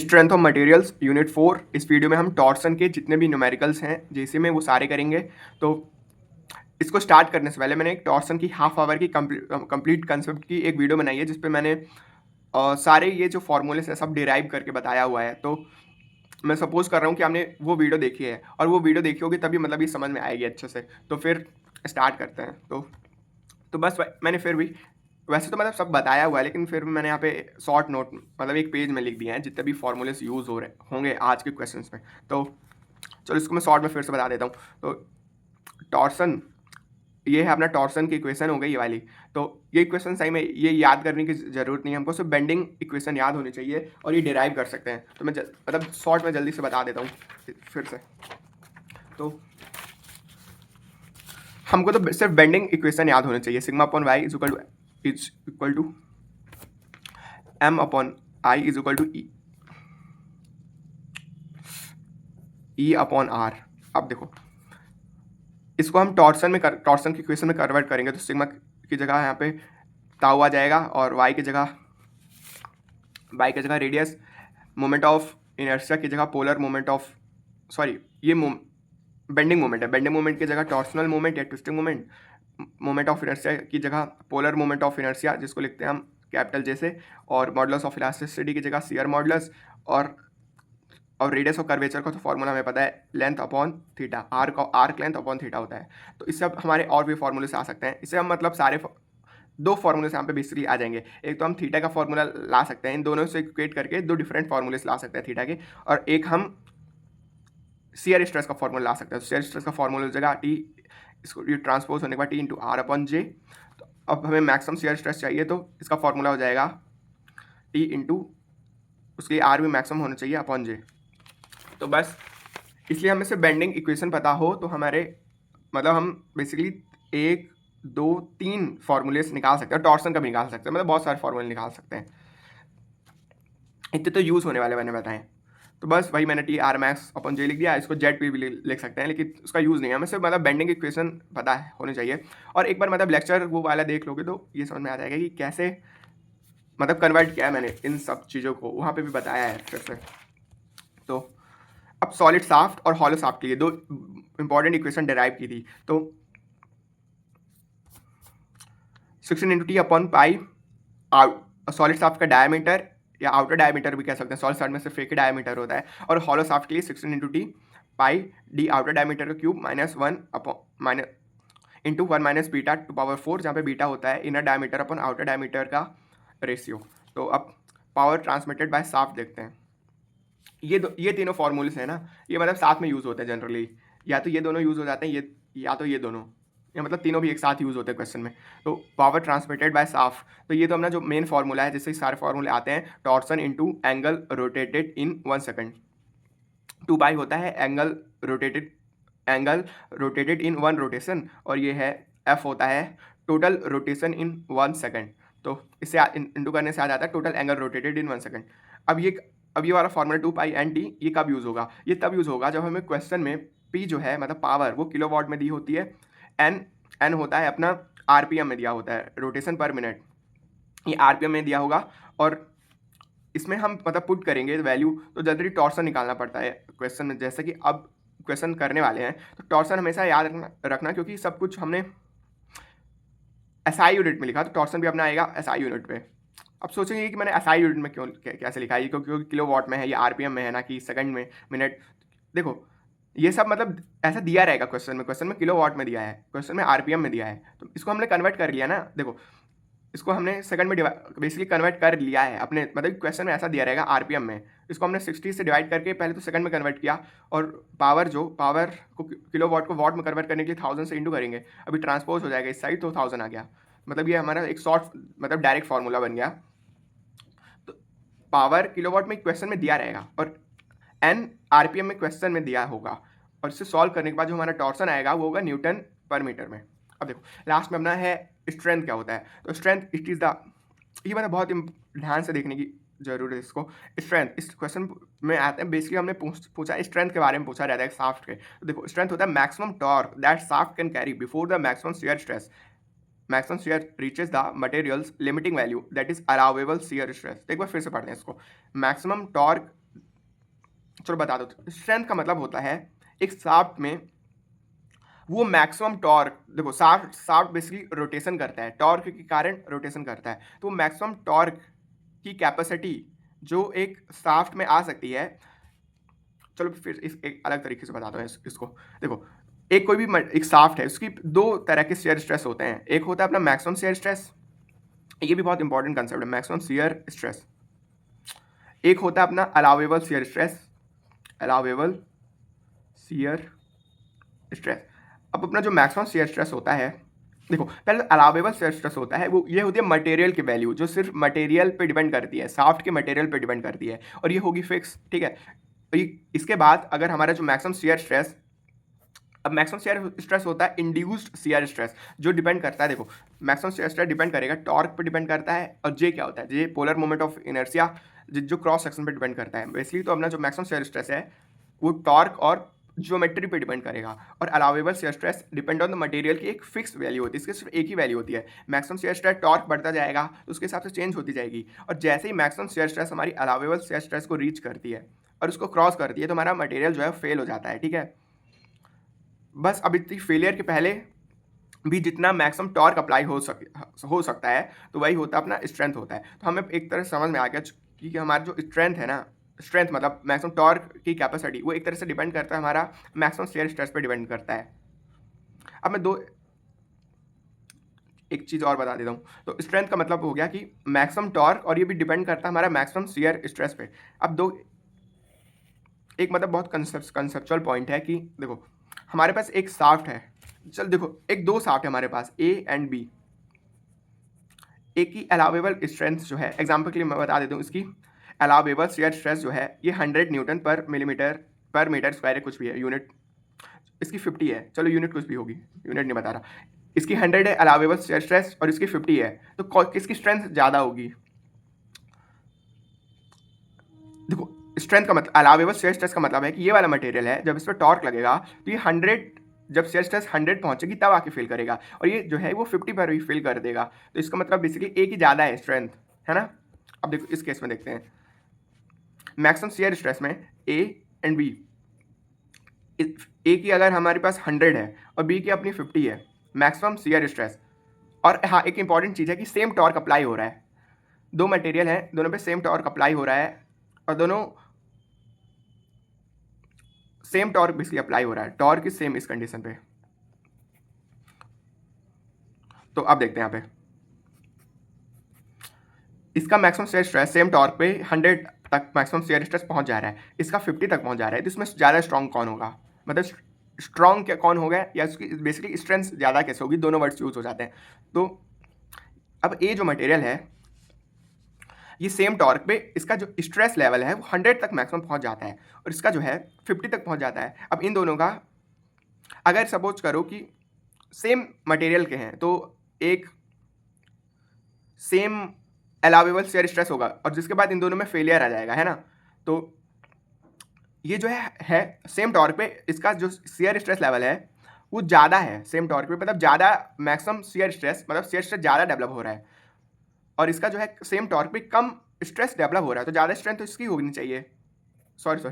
Strength of materials unit 4। इस video में हम टॉर्सन के जितने भी न्यूमेरिकल्स हैं जैसे में वो सारे करेंगे। तो इसको स्टार्ट करने से पहले मैंने एक टॉर्सन की हाफ आवर की कंप्लीट कंसेप्ट की एक वीडियो बनाई है जिस पे मैंने सारे ये जो फॉर्मूले से सब डिराइव करके बताया हुआ है। तो मैं सपोज कर रहा हूँ कि आपने वो वीडियो देखी है और वो वीडियो देखी होगी तभी मतलब ये समझ में आएगी अच्छे से। तो फिर स्टार्ट करते हैं। तो बस मैंने फिर भी वैसे तो मतलब सब बताया हुआ है लेकिन फिर भी मैंने यहाँ पे शॉर्ट नोट मतलब एक पेज में लिख दिए हैं जितने भी फॉर्मूलेस यूज़ हो रहे होंगे आज के क्वेश्चंस में। तो चलो इसको मैं शॉर्ट में फिर से बता देता हूँ। तो टॉर्सन, ये है अपना टॉर्सन की इक्वेशन हो गई ये वाली। तो ये इक्वेशन सही में ये याद करने की ज़रूरत नहीं है हमको, सिर्फ बेंडिंग इक्वेशन याद होनी चाहिए और ये डिराइव कर सकते हैं। तो मैं मतलब शॉर्ट में जल्दी से बता देता हूँ फिर से। तो हमको तो सिर्फ बेंडिंग इक्वेशन याद होनी चाहिए। Sigma upon Y is equal to M upon I is equal to E upon R. अब देखो इसको हम टॉर्सन की इक्वेशन में कन्वर्ट करेंगे तो सिग्मा की जगह यहाँ पे ताऊ आ जाएगा और वाई की जगह रेडियस, मोमेंट ऑफ इनर्शिया की जगह पोलर मोमेंट ऑफ ये बेंडिंग मोमेंट है। बेंडिंग मोमेंट की जगह टॉर्सनल मोमेंट या twisting moment, moment of inertia की जगह पोलर मोमेंट ऑफ इनर्शिया जिसको लिखते हैं हम कैपिटल जे से, और मॉडुलस ऑफ इलास्टिसिटी की जगह शियर मॉडुलस, और रेडियस ऑफ कर्वेचर का तो फॉर्मूला हमें पता है length upon theta, arc length upon theta होता है। तो इससे अब हमारे और भी फॉर्मूले से आ सकते हैं। इससे हम मतलब सारे दो फॉर्मूले से यहाँ पे बेसिकली आ जाएंगे। एक तो हम थीटा का फॉर्मूला ला सकते हैं, इन दोनों से इक्वेट करके दो डिफरेंट फॉर्मूले ला सकते हैं थीटा के, और एक हम शियर स्ट्रेस का फॉर्मूला ला सकते हैं। शियर स्ट्रेस का फॉर्मूला हो जाएगा टी, इसको ये ट्रांसपोज होने के बाद टी इंटू आर अपॉन जे। तो अब हमें मैक्सिमम शियर स्ट्रेस चाहिए तो इसका फॉर्मूला हो जाएगा टी इंटू उसके आर भी मैक्सिमम होना चाहिए अपॉन जे। तो बस इसलिए हमें से बेंडिंग इक्वेशन पता हो तो हमारे मतलब हम बेसिकली 1 2 3 फॉर्मूलेस निकाल सकते हैं, टॉर्सन का भी निकाल सकते हैं, मतलब बहुत सारे फॉर्मूले निकाल सकते हैं। इतने तो यूज़ होने वाले मैंने बताएं। तो बस वही मैंने टी आर मैक्स अपन जे लिख दिया। इसको जेड पी भी लिख सकते हैं लेकिन उसका यूज़ नहीं है। हमें सिर्फ मतलब बेंडिंग इक्वेशन पता है होनी चाहिए। और एक बार मतलब लेक्चर वो वाला देख लोगे तो ये समझ में आ जाएगा कि कैसे मतलब कन्वर्ट किया है मैंने इन सब चीज़ों को, वहाँ पे भी बताया है फिर से। तो अब सॉलिड शाफ्ट और हॉलो शाफ्ट के लिए दो इंपॉर्टेंट इक्वेशन डेराइव की थी। तो 16 इंटू टी अपॉन पाई सॉलिड शाफ्ट का डायमीटर या आउटर डायमीटर भी कह सकते हैं, सॉलिड शाफ्ट में सिर्फ एक ही डायमीटर होता है, और हॉलो शाफ्ट के लिए 16 इंटू टी पाई डी आउटर डायमीटर का cube minus 1 into 1 minus beta two power 4, जहाँ पे बीटा होता है inner diameter upon outer diameter का रेशियो। तो अब पावर ट्रांसमिटेड बाय शाफ्ट देखते हैं। ये तीनों फॉर्मूलेस है ना, ये मतलब साथ में यूज़ होते हैं जनरली, या तो ये दोनों यूज़ हो जाते हैं ये, या तो ये दोनों, या मतलब तीनों भी एक साथ यूज़ होते हैं क्वेश्चन में। तो पावर ट्रांसमिटेड बाय शाफ्ट, तो ये तो अपना जो मेन फार्मूला है जिससे सारे फार्मूले आते हैं, टॉर्सन इंटू एंगल रोटेटेड इन 1 सेकेंड। 2 पाई होता है एंगल रोटेटेड इन 1 रोटेशन, और ये है एफ होता है टोटल रोटेशन इन 1 सेकेंड। तो इससे इंटू करने से आ जाता है टोटल एंगल रोटेटेड इन 1 सेकेंड। अब ये वाला फॉर्मूला 2 पाई एन टी ये कब यूज़ होगा? ये तब यूज़ होगा जब हमें क्वेश्चन में पी जो है मतलब पावर वो किलोवाट में दी होती है, एन होता है अपना आरपीएम में दिया होता है, रोटेशन पर मिनट, ये आरपीएम में दिया होगा, और इसमें हम मतलब पुट करेंगे वैल्यू तो जल्दी टॉर्सन निकालना पड़ता है क्वेश्चन में। जैसे कि अब क्वेश्चन करने वाले हैं तो टॉर्सन हमेशा याद रखना क्योंकि सब कुछ हमने एसआई यूनिट में लिखा, तो टॉर्सन भी अपना आएगा एसआई यूनिट पे। अब सोचेंगे कि मैंने एसआई यूनिट में क्यों कैसे लिखा है, क्योंकि किलो वॉट में है, ये आरपीएम में है ना कि सेकंड में मिनट। देखो ये सब मतलब ऐसा दिया रहेगा क्वेश्चन में किलो वॉट में दिया है, क्वेश्चन में आरपीएम में दिया है, तो इसको हमने कन्वर्ट कर लिया ना। देखो इसको हमने सेकंड में बेसिकली कन्वर्ट कर लिया है अपने, मतलब क्वेश्चन में ऐसा दिया रहेगा आरपीएम में, इसको हमने 60 से डिवाइड करके पहले तो सेकंड में कन्वर्ट किया, और पावर को किलो वॉट को वॉट में कन्वर्ट करने के लिए 1000 से इंटू करेंगे, अभी ट्रांसपोज हो जाएगा इस साइड तो 1000 आ गया। मतलब ये हमारा एक शॉर्ट मतलब डायरेक्ट फार्मूला बन गया। तो पावर किलोवाट में क्वेश्चन में दिया रहेगा और एन आरपीएम में क्वेश्चन में दिया होगा, और इसे सॉल्व करने के बाद जो हमारा टॉर्सन आएगा वो होगा न्यूटन पर मीटर में। अब देखो लास्ट में अपना है स्ट्रेंथ क्या होता है। तो स्ट्रेंथ इट इज़ द, ये मतलब बहुत ध्यान से देखने की जरूरत है इसको। स्ट्रेंथ इस क्वेश्चन में आते हैं, बेसिकली हमने पूछा स्ट्रेंथ के बारे में पूछा रहता है शाफ्ट के। तो देखो स्ट्रेंथ होता है maximum torque that shaft can carry before the maximum shear stress, maximum shear reaches the materials limiting value that is allowable shear stress. एक बार फिर से पढ़ते हैं इसको, मैक्सिमम टॉर्क चलो बता दो। स्ट्रेंथ का मतलब होता है एक शाफ्ट में वो मैक्सिमम टॉर्क, देखो शाफ्ट बेसिकली रोटेशन करता है, टॉर्क के कारण रोटेशन करता है, तो मैक्सिमम टॉर्क की कैपेसिटी जो एक शाफ्ट में आ सकती है। चलो फिर इस एक अलग तरीके से बताता हूँ इसको। देखो, एक कोई भी एक शाफ्ट है, उसकी दो तरह के शेयर स्ट्रेस होते हैं। एक होता है अपना मैक्सिमम शेयर स्ट्रेस, ये भी बहुत इंपॉर्टेंट कंसेप्ट है, मैक्सिमम शेयर स्ट्रेस। एक होता है अपना allowable shear stress, allowable shear stress. अब अपना जो मैक्सिमम शेयर स्ट्रेस होता है, देखो पहले अलाउेबल शेयर स्ट्रेस होता है, वो ये होती है मटेरियल की वैल्यू, जो सिर्फ मटेरियल पे डिपेंड करती है, शाफ्ट के मटेरियल पे डिपेंड करती है, और ये होगी फिक्स, ठीक है। तो इसके बाद अगर हमारा जो मैक्सिमम शेयर स्ट्रेस, अब मैक्सिमम शेयर स्ट्रेस होता है इंड्यूस्ड शेयर स्ट्रेस, जो डिपेंड करता है, देखो मैक्सिमम शेयर स्ट्रेस डिपेंड करेगा टॉर्क पे डिपेंड करता है, और जे क्या होता है, जे पोलर मोमेंट ऑफ इनर्शिया, जो क्रॉस सेक्शन पे डिपेंड करता है बेसिकली। तो अपना जो मैक्सिमम शेयर स्ट्रेस है वो टॉर्क और ज्योमेट्री पे डिपेंड करेगा, और allowable shear stress depend on the material की एक फिक्स वैल्यू होती है, इसकी सिर्फ एक ही वैल्यू होती है। मैक्सिमम शेयर स्ट्रेस टॉर्क बढ़ता जाएगा तो उसके हिसाब से चेंज होती जाएगी, और जैसे ही मैक्सिमम शेयर स्ट्रेस हमारी अलाउेबल शेयर स्ट्रेस को रीच करती है और उसको क्रॉस करती है तो हमारा मटेरियल जो है फेल हो जाता है, ठीक है। बस अब इतनी फेलियर के पहले भी जितना मैक्सिमम टॉर्क अप्लाई हो सकता है तो वही होता है अपना स्ट्रेंथ होता है। तो हमें एक तरह से समझ में आ गया कि हमारा जो स्ट्रेंथ है ना, स्ट्रेंथ मतलब मैक्सिमम टॉर्क की कैपेसिटी, वो एक तरह से डिपेंड करता है हमारा मैक्सिमम शेयर स्ट्रेस पे डिपेंड करता है। अब मैं एक चीज़ और बता देता हूँ। तो स्ट्रेंथ का मतलब हो गया कि मैक्सिमम टॉर्क, और ये भी डिपेंड करता है हमारा मैक्सिमम शेयर स्ट्रेस पे। अब एक मतलब बहुत कंसेप्चुअल पॉइंट है कि देखो हमारे पास एक शाफ्ट है, चल देखो एक दो शाफ्ट है हमारे पास, ए एंड बी। एक की अलाउेबल स्ट्रेंथ जो है, एग्जांपल के लिए मैं बता देता हूँ, इसकी अलाउेबल शेयर स्ट्रेस जो है ये 100 न्यूटन पर मिलीमीटर पर मीटर स्क्वायर है, कुछ भी है यूनिट, इसकी 50 है, चलो यूनिट कुछ भी होगी, यूनिट नहीं बता रहा। इसकी 100 है अलाउेबल शेयर स्ट्रेस और इसकी 50 है, तो किसकी स्ट्रेंथ ज़्यादा होगी? देखो स्ट्रेंथ का मतलब, अलाउेबल शेयर स्ट्रेस का मतलब है कि ये वाला मटेरियल है, जब इस पर टॉर्क लगेगा तो ये 100, जब शेयर स्ट्रेस 100 पहुंचेगी तब आके फील करेगा, और ये जो है वो 50 पर भी फील कर देगा। तो इसका मतलब बेसिकली ए की ज़्यादा है स्ट्रेंथ, है ना। अब देखो इस केस में देखते हैं, मैक्सिमम शेयर स्ट्रेस में ए एंड बी, ए की अगर हमारे पास 100 है और बी की अपनी 50 है, मैक्सिमम शेयर स्ट्रेस। और हाँ एक इंपॉर्टेंट चीज़ है कि सेम टॉर्क अप्लाई हो रहा है, दो मटेरियल है, दोनों पे सेम टॉर्क अप्लाई हो रहा है, और दोनों सेम टॉर्क बेसिकली अप्लाई हो रहा है, टॉर्क इज सेम इस कंडीशन पे। तो अब देखते हैं यहाँ पे, इसका maximum shear stress same torque पे 100 तक मैक्सिमम शेयर स्ट्रेस पहुंच जा रहा है, इसका 50 तक पहुंच जा रहा है, तो इसमें ज़्यादा स्ट्रॉन्ग कौन होगा, मतलब स्ट्रॉन्ग क्या कौन होगा, या उसकी बेसिकली स्ट्रेंथ ज़्यादा कैसे होगी, दोनों वर्ड्स यूज हो जाते हैं। तो अब ये जो मटेरियल है ये सेम टॉर्क पे इसका जो स्ट्रेस लेवल है वो 100 तक मैक्सिमम पहुंच जाता है, और इसका जो है 50 तक पहुंच जाता है। अब इन दोनों का अगर सपोज करो कि सेम मटेरियल के हैं तो एक सेम अलाउेबल शेयर स्ट्रेस होगा, और जिसके बाद इन दोनों में फेलियर आ जाएगा, है ना। तो ये जो है सेम टॉर्क पे इसका जो शेयर स्ट्रेस लेवल है वो ज़्यादा है सेम टॉर्क पे, मतलब ज़्यादा मैक्सिमम शेयर स्ट्रेस, मतलब शेयर स्ट्रेस ज़्यादा डेवलप हो रहा है, और इसका जो है सेम टॉर्क पे कम स्ट्रेस डेवलप हो रहा है, तो ज़्यादा स्ट्रेंथ तो इसकी होनी चाहिए, सॉरी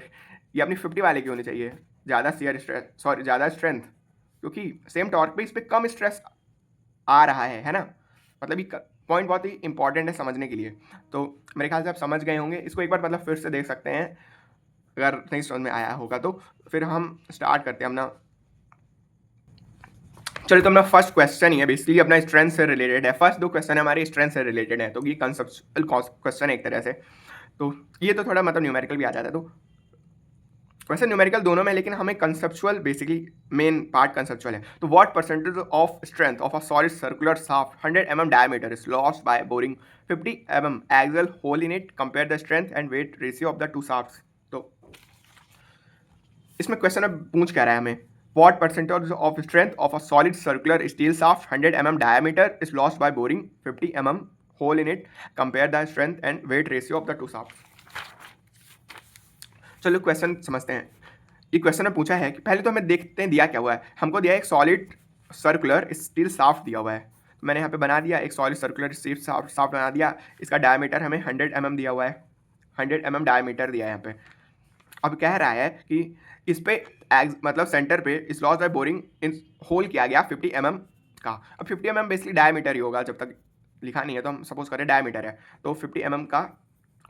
ये अपनी 50 वाले की होनी चाहिए, ज़्यादा शेयर स्ट्रेस, सॉरी ज़्यादा स्ट्रेंथ, क्योंकि सेम टॉर्क पे इस पर कम स्ट्रेस आ रहा है ना। मतलब ये पॉइंट बहुत ही इंपॉर्टेंट है समझने के लिए। तो मेरे ख्याल से आप समझ गए होंगे, इसको एक बार मतलब फिर से देख सकते हैं अगर नहीं समझ में आया होगा तो। फिर हम स्टार्ट करते हैं अपना, चलिए तो अपना फर्स्ट क्वेश्चन ही है, बेसिकली अपना स्ट्रेंथ से रिलेटेड है, फर्स्ट दो क्वेश्चन हमारे स्ट्रेंथ से रिलेटेड है, तो ये कंसेप्चुअल क्वेश्चन है एक तरह से। तो ये तो थोड़ा मतलब न्यूमेरिकल भी आ जाता है, तो वैसे न्यूमेरिकल दोनों में, लेकिन हमें conceptual basically main part conceptual है। तो what percentage of strength of a solid circular shaft 100 mm diameter is lost by boring 50 mm axial hole in it, compare the strength and weight ratio of the two shafts. तो इसमें question अब पूछ क्या रहा है हमें, what percentage of strength of a solid circular steel shaft 100 mm diameter is lost by boring 50 mm hole in it, compare the strength and weight ratio of the two shafts. चलो question समझते हैं। ये question में पूछा है कि पहले तो हमें देखते हैं दिया क्या हुआ है, हमको दिया है एक सॉलिड सर्कुलर स्टील शाफ्ट दिया हुआ है, तो मैंने यहाँ पे बना दिया एक सॉलिड सर्कुलर स्टील शाफ्ट बना दिया, इसका डायमीटर हमें 100 mm दिया हुआ है, 100 mm डायमीटर दिया है यहाँ पे। अब कह रहा है कि इस पे मतलब सेंटर पे इस loss by boring in hole किया गया 50 mm का। अब 50 mm बेसिकली डायमीटर ही होगा, जब तक लिखा नहीं है तो हम सपोज करें डायमीटर है, तो 50 mm का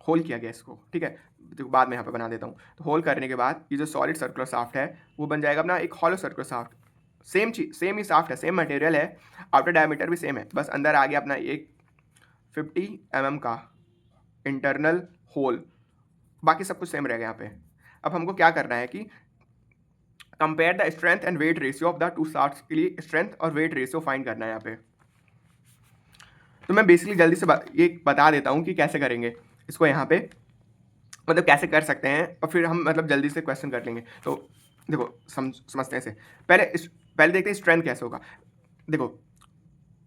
होल किया गया इसको, ठीक है। तो बाद में यहाँ पे बना देता हूँ। तो होल करने के बाद ये जो सॉलिड सर्कुलर शाफ्ट है वो बन जाएगा अपना एक हॉलो सर्कुलर शाफ्ट। सेम चीज, सेम ही शाफ्ट है, सेम मटेरियल है, आउटर डायमीटर भी सेम है, बस अंदर आ गया अपना एक 50 mm का इंटरनल होल, बाकी सब कुछ सेम रहेगा यहाँ पे। अब हमको क्या करना है कि compare the strength and weight ratio of the two shafts के लिए स्ट्रेंथ और वेट रेशियो फाइंड करना है यहाँ पे। तो मैं बेसिकली जल्दी से ये बता देता हूँ कि कैसे करेंगे इसको यहाँ पे, मतलब कैसे कर सकते हैं, और फिर हम मतलब जल्दी से क्वेश्चन कर लेंगे। तो देखो समझते हैं इसे। पहले देखते हैं स्ट्रेंथ कैसे होगा। देखो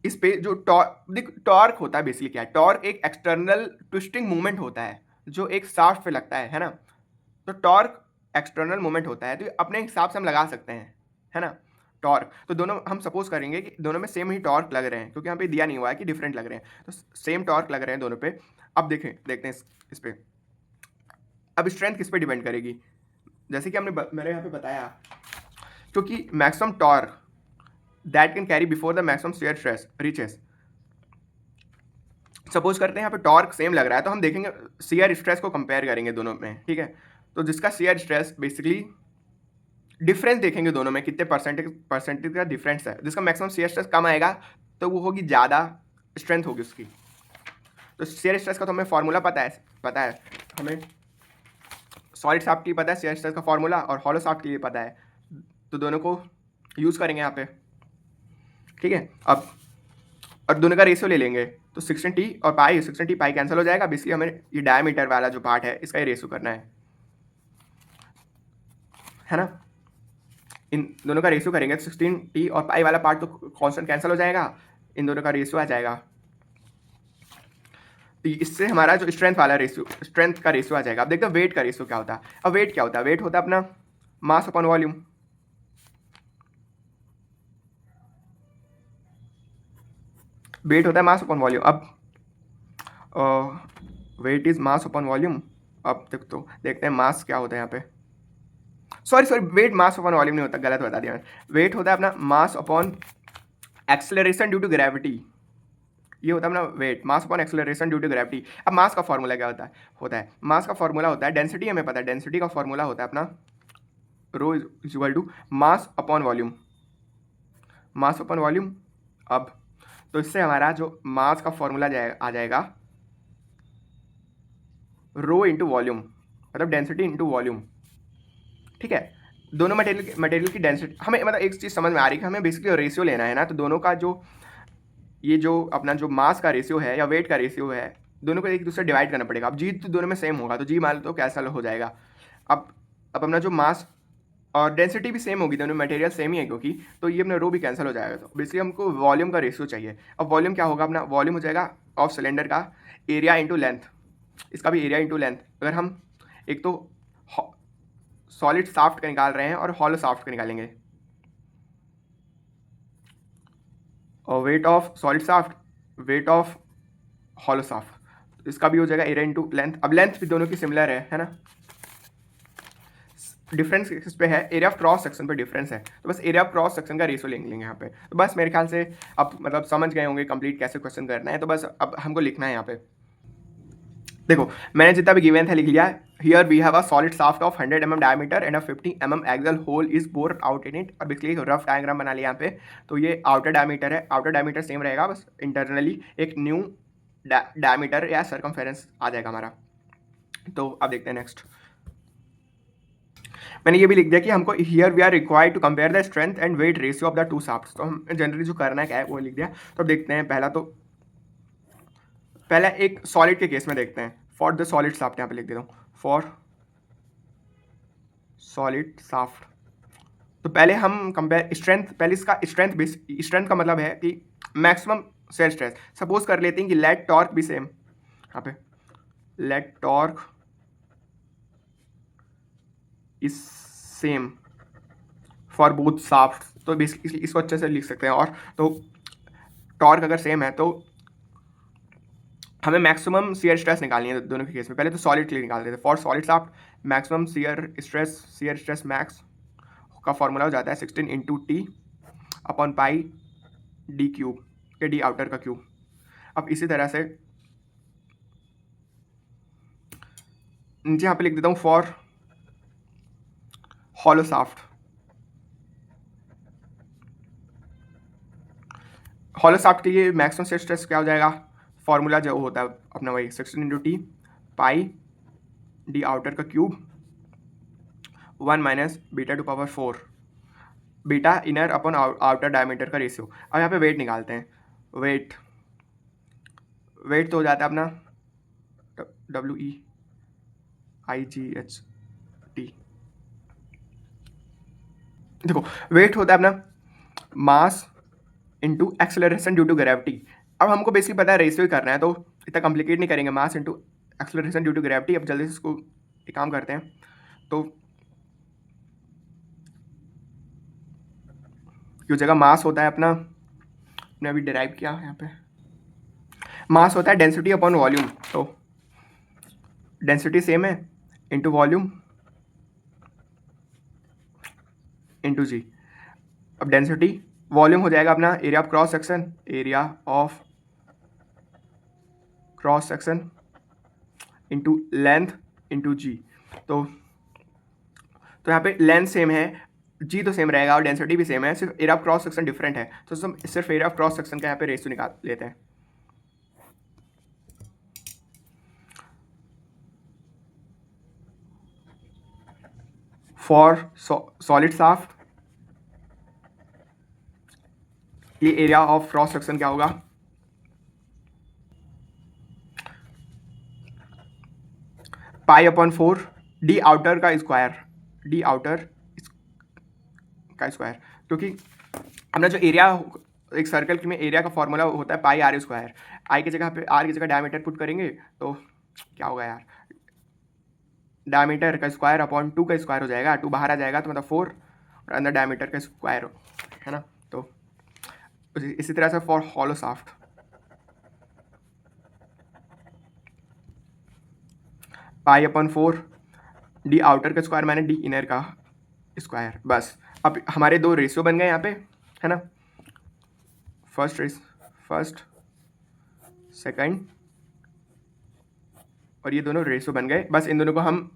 इस पे जो टॉर्क होता है, बेसिकली क्या है, टॉर्क एक एक्सटर्नल ट्विस्टिंग मूवमेंट होता है जो एक शाफ्ट पे लगता है ना। तो टॉर्क एक्सटर्नल मूवमेंट होता है, तो अपने हिसाब से हम लगा सकते हैं, है ना। टॉर्क तो दोनों हम सपोज करेंगे कि दोनों में सेम ही टॉर्क लग रहे हैं, क्योंकि यहाँ पे दिया नहीं हुआ है कि डिफरेंट लग रहे हैं, तो सेम टॉर्क लग रहे हैं दोनों पे। अब देखते हैं इस पे। अब स्ट्रेंथ किस पे डिपेंड करेगी, जैसे कि मैंने यहाँ पे बताया, क्योंकि maximum torque that can carry before the maximum shear stress reaches. Suppose करते हैं यहाँ पे टॉर्क सेम लग रहा है, तो हम देखेंगे शियर स्ट्रेस को कंपेयर करेंगे दोनों में, ठीक है। तो जिसका शियर स्ट्रेस बेसिकली डिफरेंस देखेंगे दोनों में, कितने परसेंटेज का डिफरेंस है, जिसका मैक्सिमम शियर स्ट्रेस कम आएगा तो वो होगी ज़्यादा स्ट्रेंथ होगी उसकी। तो शियर स्ट्रेस का तो हमें फॉर्मूला पता है हमें, सॉलिड शाफ्ट के लिए पता है शियर स्ट्रेस का फॉर्मूला, और हॉलो शाफ्ट के लिए पता है, तो दोनों को यूज़ करेंगे यहाँ पे, ठीक है। अब और दोनों का रेशियो ले लेंगे, तो 16t और पाई, 16t पाई कैंसिल हो जाएगा, बेसिकली हमें ये डायमीटर वाला जो पार्ट है इसका ही रेशियो करना है ना। इन दोनों का रेशियो करेंगे, 16t और पाई वाला पार्ट तो कांस्टेंट कैंसिल हो जाएगा, इन दोनों का रेशियो आ जाएगा, तो इससे हमारा जो स्ट्रेंथ वाला रेशियो, स्ट्रेंथ का रेशियो आ जाएगा। अब देखते हैं वेट का रेशियो क्या होता है। अब वेट क्या होता है, वेट होता है अपना मास अपॉन वॉल्यूम। वेट होता है मास अपॉन वॉल्यूम। अब weight is mass upon volume. अब देखते हैं मास क्या होता है यहाँ पे। Sorry weight mass upon volume नहीं होता, गलत बता दिया मैंने। वेट होता है अपना mass upon acceleration due to gravity, ये होता है अपना weight, mass upon acceleration due to gravity. अब मास का फॉर्मूला क्या होता है मास का फॉर्मूला होता है डेंसिटी, हमें पता है डेंसिटी का फॉर्मूला होता है अपना rho is equal to mass upon volume, mass upon volume. अब तो इससे हमारा जो मास का फॉर्मूला आ जाएगा रो इंटू वॉल्यूम, मतलब डेंसिटी इंटू वॉल्यूम, ठीक है। दोनों मटेरियल की डेंसिटी हमें, मतलब एक चीज़ समझ में आ रही है कि हमें बेसिकली रेशियो लेना है ना, तो दोनों का जो ये जो अपना जो मास का रेशियो है या वेट का रेशियो है, दोनों को एक दूसरे डिवाइड करना पड़ेगा। अब जी तो दोनों में सेम होगा, तो जी मान लो तो कैंसल हो जाएगा। अब अपना जो मास और डेंसिटी भी सेम होगी, दोनों मटेरियल सेम ही है क्योंकि, तो ये अपना रो भी कैंसिल हो जाएगा। तो बेसिकली हमको वॉल्यूम का रेशियो चाहिए। अब वॉल्यूम क्या होगा अपना, वॉल्यूम हो जाएगा ऑफ सिलेंडर का एरिया इंटू लेंथ, इसका भी एरिया इंटू लेंथ। अगर हम एक तो सॉलिड शाफ्ट का निकाल रहे हैं और हॉलो शाफ्ट का निकालेंगे, और weight of solid shaft, weight of hollow shaft, इसका भी हो जाएगा एरिया इंटू लेंथ। अब लेंथ भी दोनों की सिमिलर है ना। डिफरेंस किस पे है, एरिया ऑफ क्रॉस सेक्शन पे डिफरेंस है, तो बस एरिया ऑफ क्रॉस सेक्शन का रेशियो लेंगे यहाँ पे। तो बस मेरे ख्याल से अब मतलब समझ गए होंगे कंप्लीट कैसे क्वेश्चन करना है। तो बस अब हमको लिखना है यहाँ पे। देखो मैंने जितना भी गिवन था लिख लिया। Here we have a solid shaft of 100 mm diameter and a 50 mm axle hole is bore out in it, और बेसिकली एक रफ डायग्राम बना लिया यहाँ पे। तो ये आउटर डायमीटर है, आउटर डायमीटर सेम रहेगा, बस इंटरनली एक न्यू डायमीटर या सर्कमफेरेंस आ जाएगा हमारा। तो अब देखते हैं नेक्स्ट। मैंने ये भी लिख दिया कि हमको here we are required to compare the strength and weight ratio of the two shafts. तो हम जनरली जो करना है क्या है वो लिख दिया। तो अब देखते हैं पहला एक सॉलिड के केस में देखते हैं। फॉर द सॉलिड शाफ्ट यहाँ पे लिख देता हूँ, फॉर सॉलिड शाफ्ट। तो पहले हम कंपेयर स्ट्रेंथ, पहले इसका स्ट्रेंथ का मतलब है कि मैक्सिमम शेयर स्ट्रेस। सपोज कर लेते हैं कि लेट टॉर्क भी सेम, यहाँ पे let torque is same for both shaft. तो बेसिकली इसको अच्छे से लिख सकते हैं। और तो टॉर्क अगर सेम है तो हमें मैक्सिमम शियर स्ट्रेस निकालनी है दोनों के केस में। पहले तो सॉलिड के लिए निकाल देते हैं। For solid shaft maximum shear stress max का फॉर्मूला हो जाता है 16 इंटू टी अपॉन पाई डी क्यूब के डी आउटर का क्यूब। अब इसी तरह से नीचे यहाँ पे लिख देता हूँ for hollow shaft. Hollow shaft के लिए मैक्सिमम शियर स्ट्रेस क्या हो जाएगा, फॉर्मूला जो होता है अपना वही 16 इंटू टी पाई डी आउटर का cube 1 minus beta two power 4 beta inner upon outer diameter का रेशियो। अब यहाँ पे वेट निकालते हैं। वेट तो हो जाता है अपना WEIGHT। देखो वेट होता है अपना mass into acceleration due to gravity. अब हमको बेसिकली पता है रेशियो ही करना है, तो इतना कॉम्प्लिकेट नहीं करेंगे। Mass into acceleration due to gravity. अब जल्दी से इसको एक काम करते हैं। तो जो जगह मास होता है अपना, हमने अभी डिराइव किया यहाँ पे, मास होता है डेंसिटी अपॉन वॉल्यूम। तो डेंसिटी सेम है इंटू वॉल्यूम इंटू जी। अब डेंसिटी वॉल्यूम हो जाएगा अपना area of cross section into length into g. तो यहाँ पे लेंथ सेम है, जी तो सेम रहेगा और डेंसिटी भी सेम है, सिर्फ area of cross section different है। तो हम सिर्फ एरिया ऑफ क्रॉस सेक्शन का यहाँ पे रेशियो निकाल लेते हैं। फॉर सॉलिड शाफ्ट ये एरिया ऑफ क्रॉस सेक्शन क्या होगा, पाई अपॉन 4 डी आउटर का स्क्वायर, क्योंकि हमने जो एरिया एक सर्कल में एरिया का फॉर्मूला होता है पाई आर स्क्वायर। आई की जगह पे आर की जगह डायमीटर पुट करेंगे तो क्या होगा यार, डायमीटर का स्क्वायर अपॉन 2 का स्क्वायर हो जाएगा। 2 बाहर आ जाएगा तो मतलब 4 और अंदर डायमीटर का स्क्वायर है ना। तो इसी तरह से for hollow shaft pi upon 4 D outer का स्क्वायर माइनस डी इनर का स्क्वायर। बस अब हमारे दो रेशियो बन गए यहाँ पे, है ना, फर्स्ट सेकंड, और ये दोनों रेशियो बन गए। बस इन दोनों को हम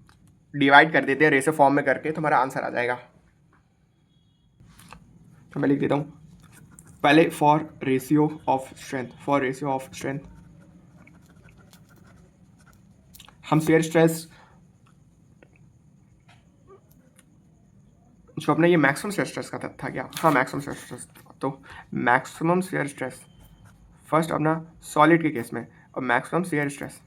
डिवाइड कर देते हैं रेशियो फॉर्म में करके, तो हमारा आंसर आ जाएगा। तो मैं लिख देता हूँ पहले फॉर रेशियो ऑफ स्ट्रेंथ हम शियर स्ट्रेस जो अपना ये मैक्सिमम शियर स्ट्रेस का था क्या, हाँ मैक्सिमम शियर स्ट्रेस। तो मैक्सिमम शियर स्ट्रेस फर्स्ट अपना सॉलिड के केस में और मैक्सिमम शियर स्ट्रेस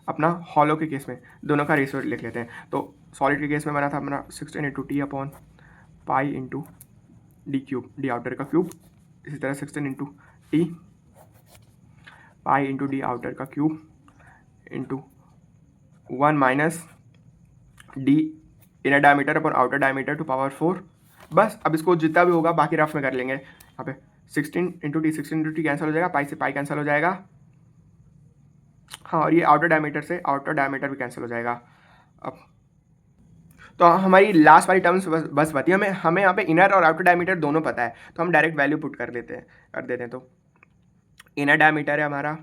अपना हॉलो के केस में, दोनों का रेशियो लिख लेते हैं। तो सॉलिड के केस में बना था अपना 16 into T upon pi into d cube, d outer का क्यूब। इसी तरह 16 into T pi into d outer का cube into 1 minus D inner diameter upon outer diameter to power 4। बस अब इसको जितना भी होगा बाकी रफ में कर लेंगे। यहाँ पे 16 इंटू टी कैंसिल हो जाएगा, पाई से पाई कैंसिल हो जाएगा, हाँ, और ये आउटर डायमीटर से आउटर डायमीटर भी कैंसिल हो जाएगा। अब तो हमारी लास्ट वाली टर्म्स बस बती, हमें यहाँ पे इनर और आउटर डायमीटर दोनों पता है, तो हम डायरेक्ट वैल्यू पुट कर देते हैं। तो इनर डायमीटर है हमारा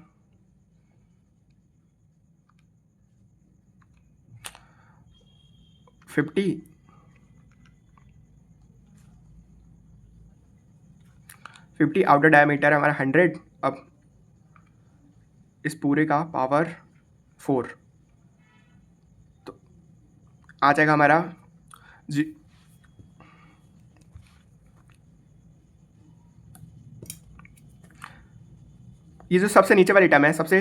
50, आउटर डायमीटर है हमारा 100। अब इस पूरे का पावर 4 तो आ जाएगा हमारा जी। ये जो सबसे नीचे वाली टर्म है, सबसे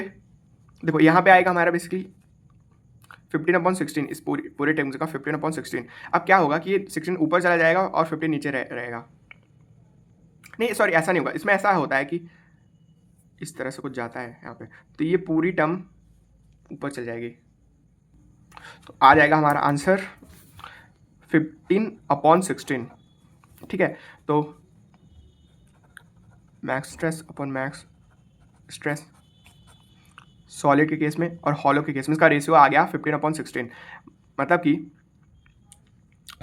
देखो यहाँ पे आएगा हमारा बेसिकली 15/16, इस पूरे टर्म का 15/16। अब क्या होगा कि ये 16 ऊपर चला जाएगा और 15 नीचे रहेगा। नहीं सॉरी, ऐसा नहीं होगा, इसमें ऐसा होता है कि इस तरह से कुछ जाता है यहाँ पे, तो ये पूरी टर्म ऊपर चल जाएगी। तो आ जाएगा हमारा आंसर 15/16। ठीक है, तो max stress upon max stress solid के केस में और हॉलो के केस में इसका रेशियो आ गया 15/16। मतलब कि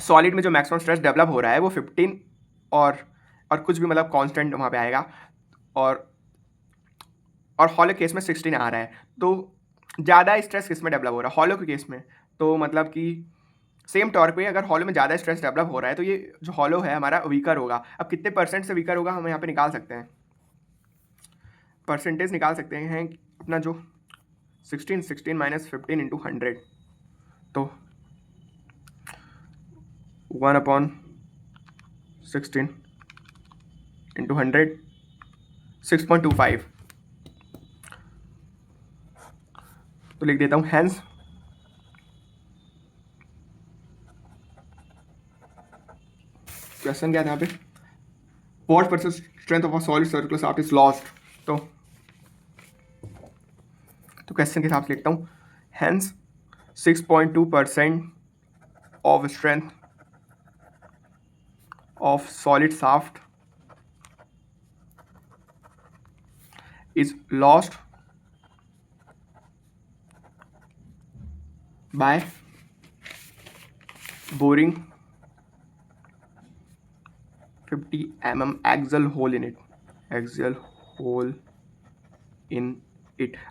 सॉलिड में जो मैक्सिमम स्ट्रेस डेवलप हो रहा है वो 15 और कुछ भी मतलब कांस्टेंट वहाँ पे आएगा, और हॉलो केस में 16 आ रहा है। तो ज़्यादा स्ट्रेस किस में डेवलप हो रहा है? हॉलो के केस में। तो मतलब कि सेम टॉर्क पे अगर हॉलो में ज़्यादा स्ट्रेस डेवलप हो रहा है तो ये जो हॉलो है हमारा वीकर होगा। अब कितने परसेंट से वीकर होगा हम यहाँ पे निकाल सकते हैं, परसेंटेज निकाल सकते हैं अपना जो 16 माइनस 15 इंटू 100, तो 1/16 इंटू 100 6.25, तो लिख देता हूँ हैंस क्वेश्चन क्या था यहाँ पे, what percent strength of a solid circular shaft is lost. तो क्वेश्चन के हिसाब से लिखता हूँ hence 6.2% of strength of solid shaft is lost by boring 50 mm axial hole in it।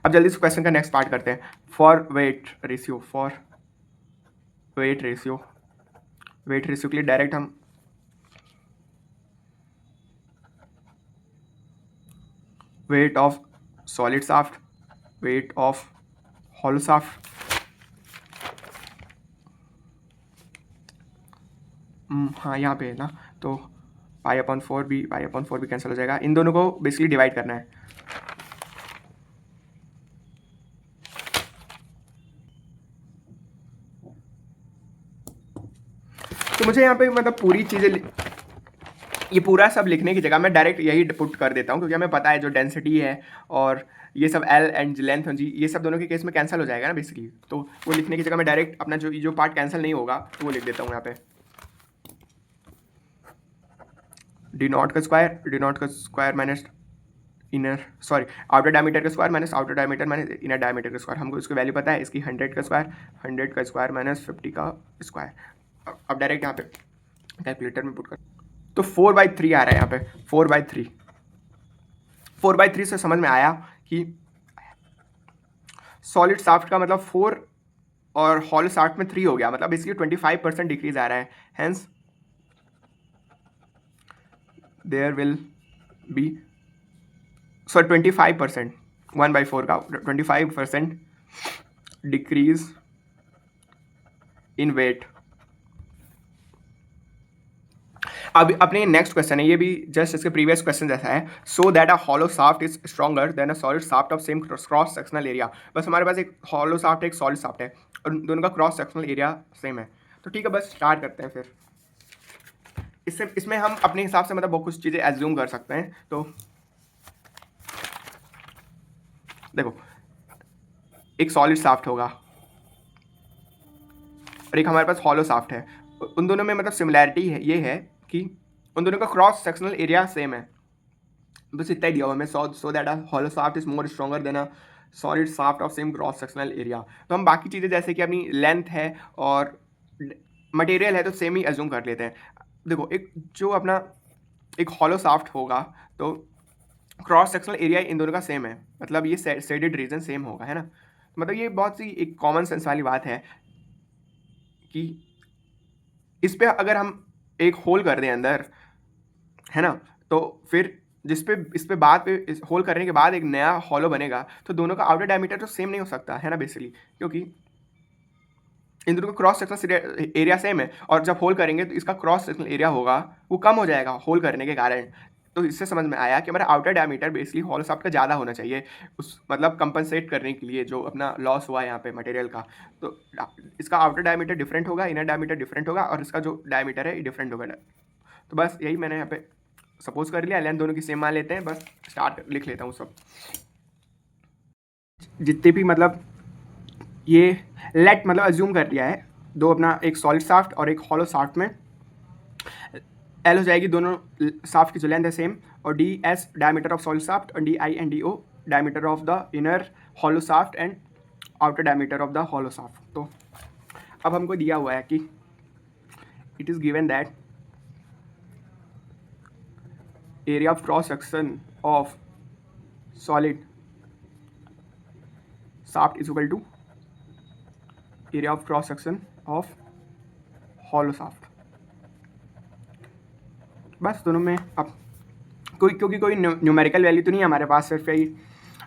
अब जल्दी से क्वेश्चन का नेक्स्ट पार्ट करते हैं। फॉर वेट रेशियो के लिए डायरेक्ट हम weight of solid shaft, weight of hollow shaft, हाँ यहाँ पे है ना, तो पाई/4 भी कैंसिल हो जाएगा। इन दोनों को बेसिकली डिवाइड करना है। तो मुझे यहाँ पे मतलब पूरी चीज़ें, ये पूरा सब लिखने की जगह मैं डायरेक्ट यही पुट कर देता हूँ, क्योंकि हमें पता है जो डेंसिटी है और ये सब एल एंड लेंथ जी, ये सब दोनों के केस में कैंसिल हो जाएगा ना बेसिकली। तो वो लिखने की जगह मैं डायरेक्ट अपना जो पार्ट कैंसिल नहीं होगा तो वो लिख देता हूँ यहाँ पे। डी नॉट का स्क्वायर माइनस आउटर डायमीटर का square minus outer diameter minus inner diameter का स्क्वायर। हमको इसकी वैल्यू पता है, इसकी 100 का स्क्वायर माइनस 50 का स्क्वायर। अब डायरेक्ट यहाँ पे कैलकुलेटर में पुट कर, तो 4/3 आ रहा है यहाँ पे। 4/3 से समझ में आया कि सॉलिड शाफ्ट का मतलब 4 और हॉलो शाफ्ट में 3 हो गया, मतलब इसकी 25% डिक्रीज आ रहा है। हेंस देयर विल बी 25%, 1/4 का 25% डिक्रीज इन वेट। अब अपने नेक्स्ट क्वेश्चन है, ये भी जस्ट इसके प्रीवियस क्वेश्चन जैसा है। So that a hollow shaft is stronger than a solid shaft of same cross sectional area. बस हमारे पास एक हॉलो शाफ्ट है, एक सॉलिड शाफ्ट है, और दोनों का क्रॉस सेक्शनल एरिया सेम है। तो ठीक है, बस स्टार्ट करते हैं फिर। इसमें हम अपने हिसाब से मतलब बहुत कुछ चीज़ें एज्यूम कर सकते हैं। तो देखो, एक सॉलिड शाफ्ट होगा और एक हमारे पास हॉलो शाफ्ट है। उन दोनों में मतलब सिमिलैरिटी है, ये है कि उन दोनों का क्रॉस सेक्शनल एरिया सेम है। बस इतना ही दिया हुआ हमें, so that a hollow shaft is more stronger than a solid shaft of same cross sectional area. तो हम बाकी चीज़ें जैसे कि अपनी लेंथ है और मटेरियल है तो सेम ही एज्यूम कर लेते हैं। देखो, एक हॉलो शाफ्ट होगा तो क्रॉस सेक्शनल एरिया इन दोनों का सेम है, मतलब ये शेडेड रीजन सेम होगा, है ना। मतलब ये बहुत सी एक कॉमन सेंस वाली बात है कि इस पे अगर हम एक होल कर दें अंदर, है ना, तो फिर इस पे बाद पे इस होल करने के बाद एक नया हॉलो बनेगा, तो दोनों का आउटर डायमीटर तो सेम नहीं हो सकता, है ना बेसिकली, क्योंकि इन दोनों का क्रॉस सेक्शनल एरिया सेम है, और जब होल करेंगे तो इसका क्रॉस सेक्शनल एरिया होगा वो कम हो जाएगा होल करने के कारण। तो इससे समझ में आया कि हमारा outer diameter basically hollow shaft का ज़्यादा होना चाहिए, उस मतलब कंपनसेट करने के लिए जो अपना लॉस हुआ है यहाँ पे मटेरियल का। तो इसका आउटर डायमीटर डिफरेंट होगा, इनर डायमीटर डिफरेंट होगा, और इसका जो डायमीटर है डिफरेंट होगा। तो बस यही मैंने यहाँ पे सपोज कर लिया, लेंथ दोनों की सेम मान लेते हैं। बस स्टार्ट लिख लेता हूँ सब, जितने भी मतलब ये लेट मतलब अज्यूम कर लिया है, दो अपना एक सॉलिड शाफ्ट और एक हॉलो शाफ्ट में एल हो जाएगी, दोनों शाफ्ट की जो लेंथ है सेम, और D S diameter of solid shaft, और D I and D O diameter of the inner hollow shaft and outer diameter of the hollow shaft. तो अब हमको दिया हुआ है कि it is given that area of cross section of solid shaft is equal to area of cross section of hollow shaft. बस दोनों में अब क्योंकि कोई न्यूमेरिकल वैल्यू तो नहीं है हमारे पास, सिर्फ यही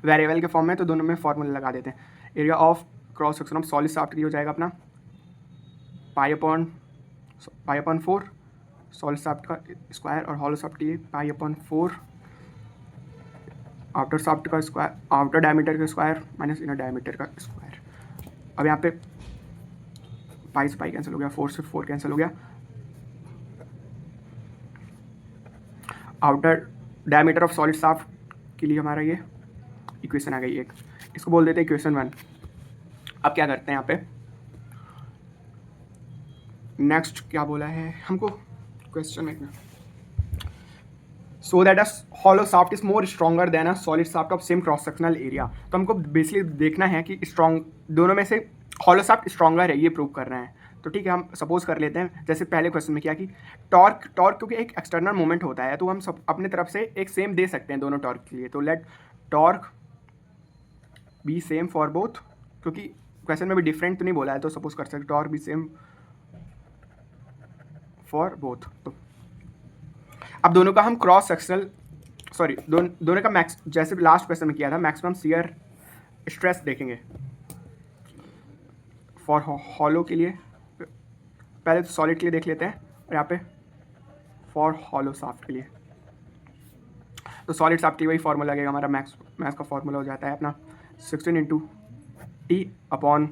वेरिएबल के फॉर्म में, तो दोनों में फॉर्मूला लगा देते हैं। Area of cross section of solid shaft हो जाएगा अपना पाई अपॉन 4 सॉलिड शाफ्ट का स्क्वायर, और हॉलो शाफ्ट ये पाई अपॉन 4 आउटर शाफ्ट का स्क्वायर, आउटर डायमीटर का स्क्वायर माइनस इनर डायमीटर का स्क्वायर। अब यहाँ पे पाई से पाई कैंसिल हो गया, 4 से 4 कैंसिल हो गया। Outer diameter of solid shaft के लिए हमारा ये इक्वेशन आ गई एक, इसको बोल देते हैं इक्वेशन 1। अब क्या करते हैं यहाँ पे, नेक्स्ट क्या बोला है हमको क्वेश्चन में, so that a hollow shaft is more stronger than a solid shaft of same cross sectional area. तो हमको बेसिकली देखना है कि स्ट्रॉन्ग दोनों में से हॉलो शाफ्ट स्ट्रॉन्गर है, ये प्रूव करना है। तो ठीक है, हम सपोज कर लेते हैं जैसे पहले क्वेश्चन में किया कि टॉर्क क्योंकि एक एक्सटर्नल मोमेंट होता है, तो हम सब अपने तरफ से एक सेम दे सकते हैं दोनों टॉर्क के लिए। तो let torque be same for both, क्योंकि क्वेश्चन में भी डिफरेंट तो नहीं बोला है, तो सपोज कर सकते torque be same for both. तो अब दोनों का हम क्रॉस सेक्शनल दोनों का मैक्स, जैसे लास्ट क्वेश्चन में किया था, मैक्सिमम शियर स्ट्रेस देखेंगे फॉर हॉलो के लिए। पहले तो सॉलिड के लिए देख लेते हैं, और यहाँ पे फॉर हॉलो शाफ्ट के लिए। तो सॉलिड शाफ्ट के लिए वही फॉर्मूला लगेगा हमारा, मैक्स का फॉर्मूला हो जाता है अपना 16 into T upon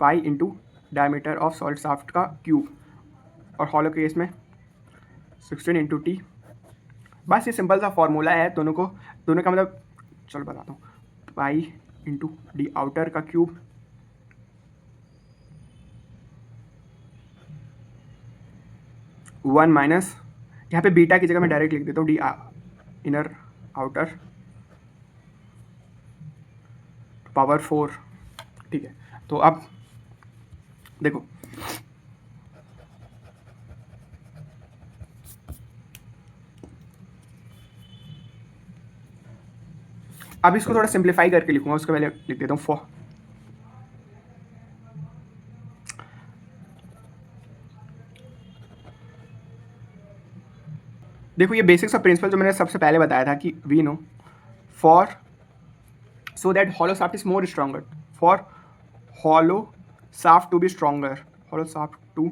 pi into diameter of solid shaft का क्यूब, और हॉलो के केस में 16 इंटू टी। बस ये सिंपल सा फॉर्मूला है, दोनों का मतलब चलो बताता हूँ, पाई इंटू डी आउटर का क्यूब वन माइनस, यहाँ पे बीटा की जगह मैं डायरेक्ट लिख देता हूँ डी इनर आउटर पावर 4। ठीक है, तो अब देखो अब इसको थोड़ा सिंप्लीफाई करके लिखूंगा, उसके पहले लिख देता हूँ देखो ये बेसिक्स ऑफ प्रिंसिपल जो मैंने सबसे पहले बताया था कि we know for so that hollow shaft is more stronger, for hollow shaft to be stronger, hollow shaft to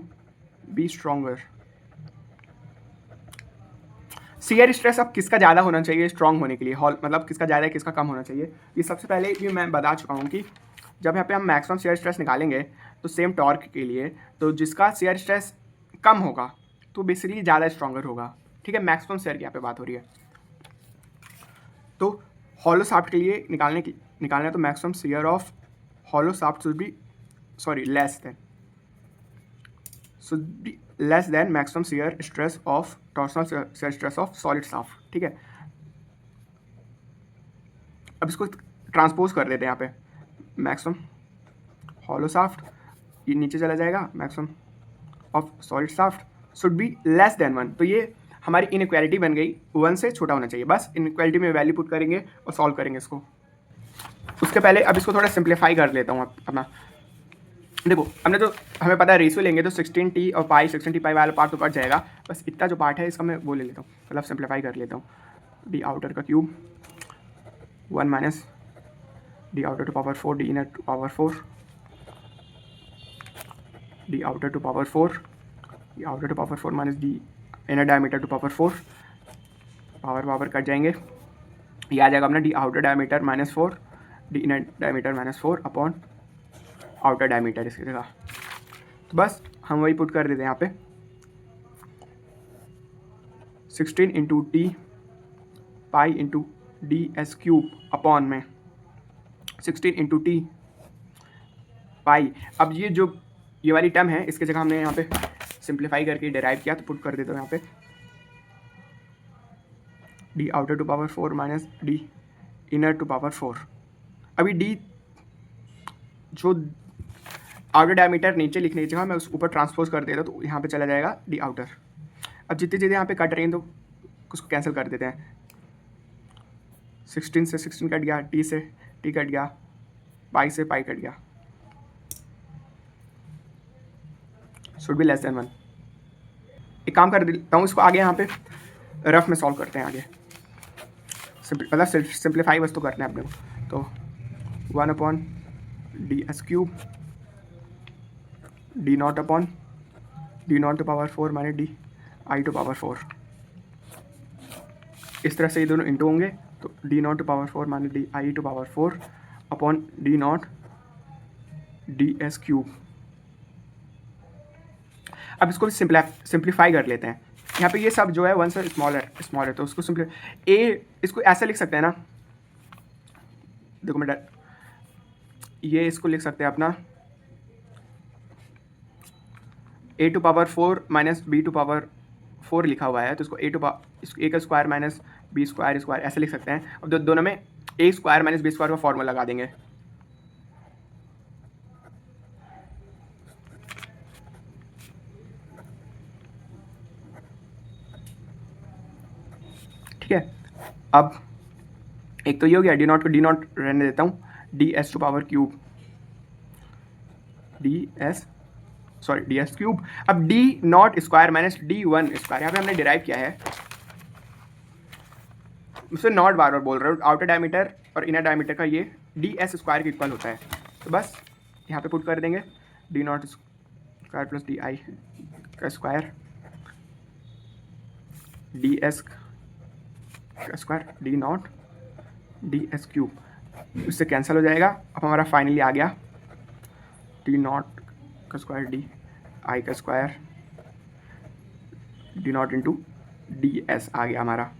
be stronger, shear stress अब किसका ज़्यादा होना चाहिए स्ट्रॉन्ग होने के लिए, मतलब किसका ज़्यादा है किसका कम होना चाहिए, ये सबसे पहले भी मैं बता चुका हूँ कि जब यहाँ पे हम मैक्सिमम शियर स्ट्रेस निकालेंगे तो सेम टॉर्क के लिए, तो जिसका शियर स्ट्रेस कम होगा तो बेसिकली ज़्यादा स्ट्रॉन्गर होगा। ठीक है, मैक्सिमम शेयर की यहाँ पे बात हो रही है। तो हॉलो शाफ्ट के लिए निकालना तो maximum share of hollow shaft should be less then maximum shear stress of torsional shear stress of solid shaft. ठीक है, अब इसको ट्रांसपोज कर देते हैं यहाँ पे, मैक्सिमम हॉलो शाफ्ट ये नीचे चला जाएगा, maximum of solid shaft should be less than 1। तो ये हमारी इनइक्वालिटी बन गई, 1 से छोटा होना चाहिए। बस इनइक्वालिटी में वैल्यू पुट करेंगे और सॉल्व करेंगे इसको। उसके पहले अब इसको थोड़ा सिंप्लीफाई कर लेता हूँ अपना। देखो हमने तो हमें पता है रेशियो लेंगे तो 16t और पाई 16t पाई वाला पार्ट तो कट जाएगा, बस इतना जो पार्ट है इसका मैं वो ले लेता हूँ, मतलब सिंप्लीफाई कर लेता हूँ। डी आउटर का cube 1 minus D outer to power 4 D inner to power 4 D outer to power 4 D outer to power 4 minus D inner diameter to power 4, power cut जाएंगे, ये आ जाएगा अपना D outer diameter -4 D inner diameter -4 upon outer diameter इसकी जगह। तो बस हम वही पुट कर देते हैं यहाँ पे 16 into T pi into D S cube upon में 16 इंटू टी पाई। अब ये वाली टर्म है, इसकी जगह हमने यहाँ पे सिंप्लीफाई करके डिराइव किया, तो पुट कर देता हूँ यहाँ पे D outer to power 4 minus D inner to power 4 अभी डी जो आउटर डायमीटर नीचे लिखने की जगह मैं उस ऊपर ट्रांसपोज कर देता तो यहाँ पे चला जाएगा डी आउटर। अब जितनी चीज़ें यहाँ पे कट रही हैं तो उसको कैंसिल कर देते हैं। 16 से 16 कट गया, टी से टी कट गया, पाई से पाई कट गया, शुड बी लेस देन 1। एक काम कर देता हूँ, इसको आगे यहाँ पे रफ में सॉल्व करते हैं आगे, मतलब सिंप्लीफाई बस तो करना है अपने को। तो 1/ds³ d0/d0 माइनस di/4 इस तरह से ये दोनों इंटू होंगे तो d0/4 minus di/4 upon d0 ds³। अब इसको सिंप्लीफाई कर लेते हैं। यहाँ पे ये सब जो है 1 से स्मॉल है तो उसको इसको ऐसा लिख सकते हैं ना, देखो मैं ये इसको लिख सकते हैं अपना a⁴ माइनस b⁴ लिखा हुआ है तो इसको a का स्क्वायर माइनस b स्क्वायर ऐसे लिख सकते हैं। अब दोनों में a square minus b square का फॉर्मूला लगा देंगे। ठीक है, अब एक तो ये हो गया, d0 को d0 रहने देता हूँ, ds⁴ ds³। अब d0 square minus d1 square यहाँ पे हमने डिराइव किया है, उससे नॉट बार बार बोल रहा हूँ, आउटर डायमीटर और इनर डायमीटर का ये ds स्क्वायर के इक्वल होता है। तो बस यहाँ पे पुट कर देंगे d0 स्क्वायर प्लस di का स्क्वायर ds का स्क्वायर d0 ds³, इससे कैंसिल हो जाएगा। अब हमारा फाइनली आ गया d0 का स्क्वायर di का स्क्वायर d0 इंटू ds आ गया हमारा।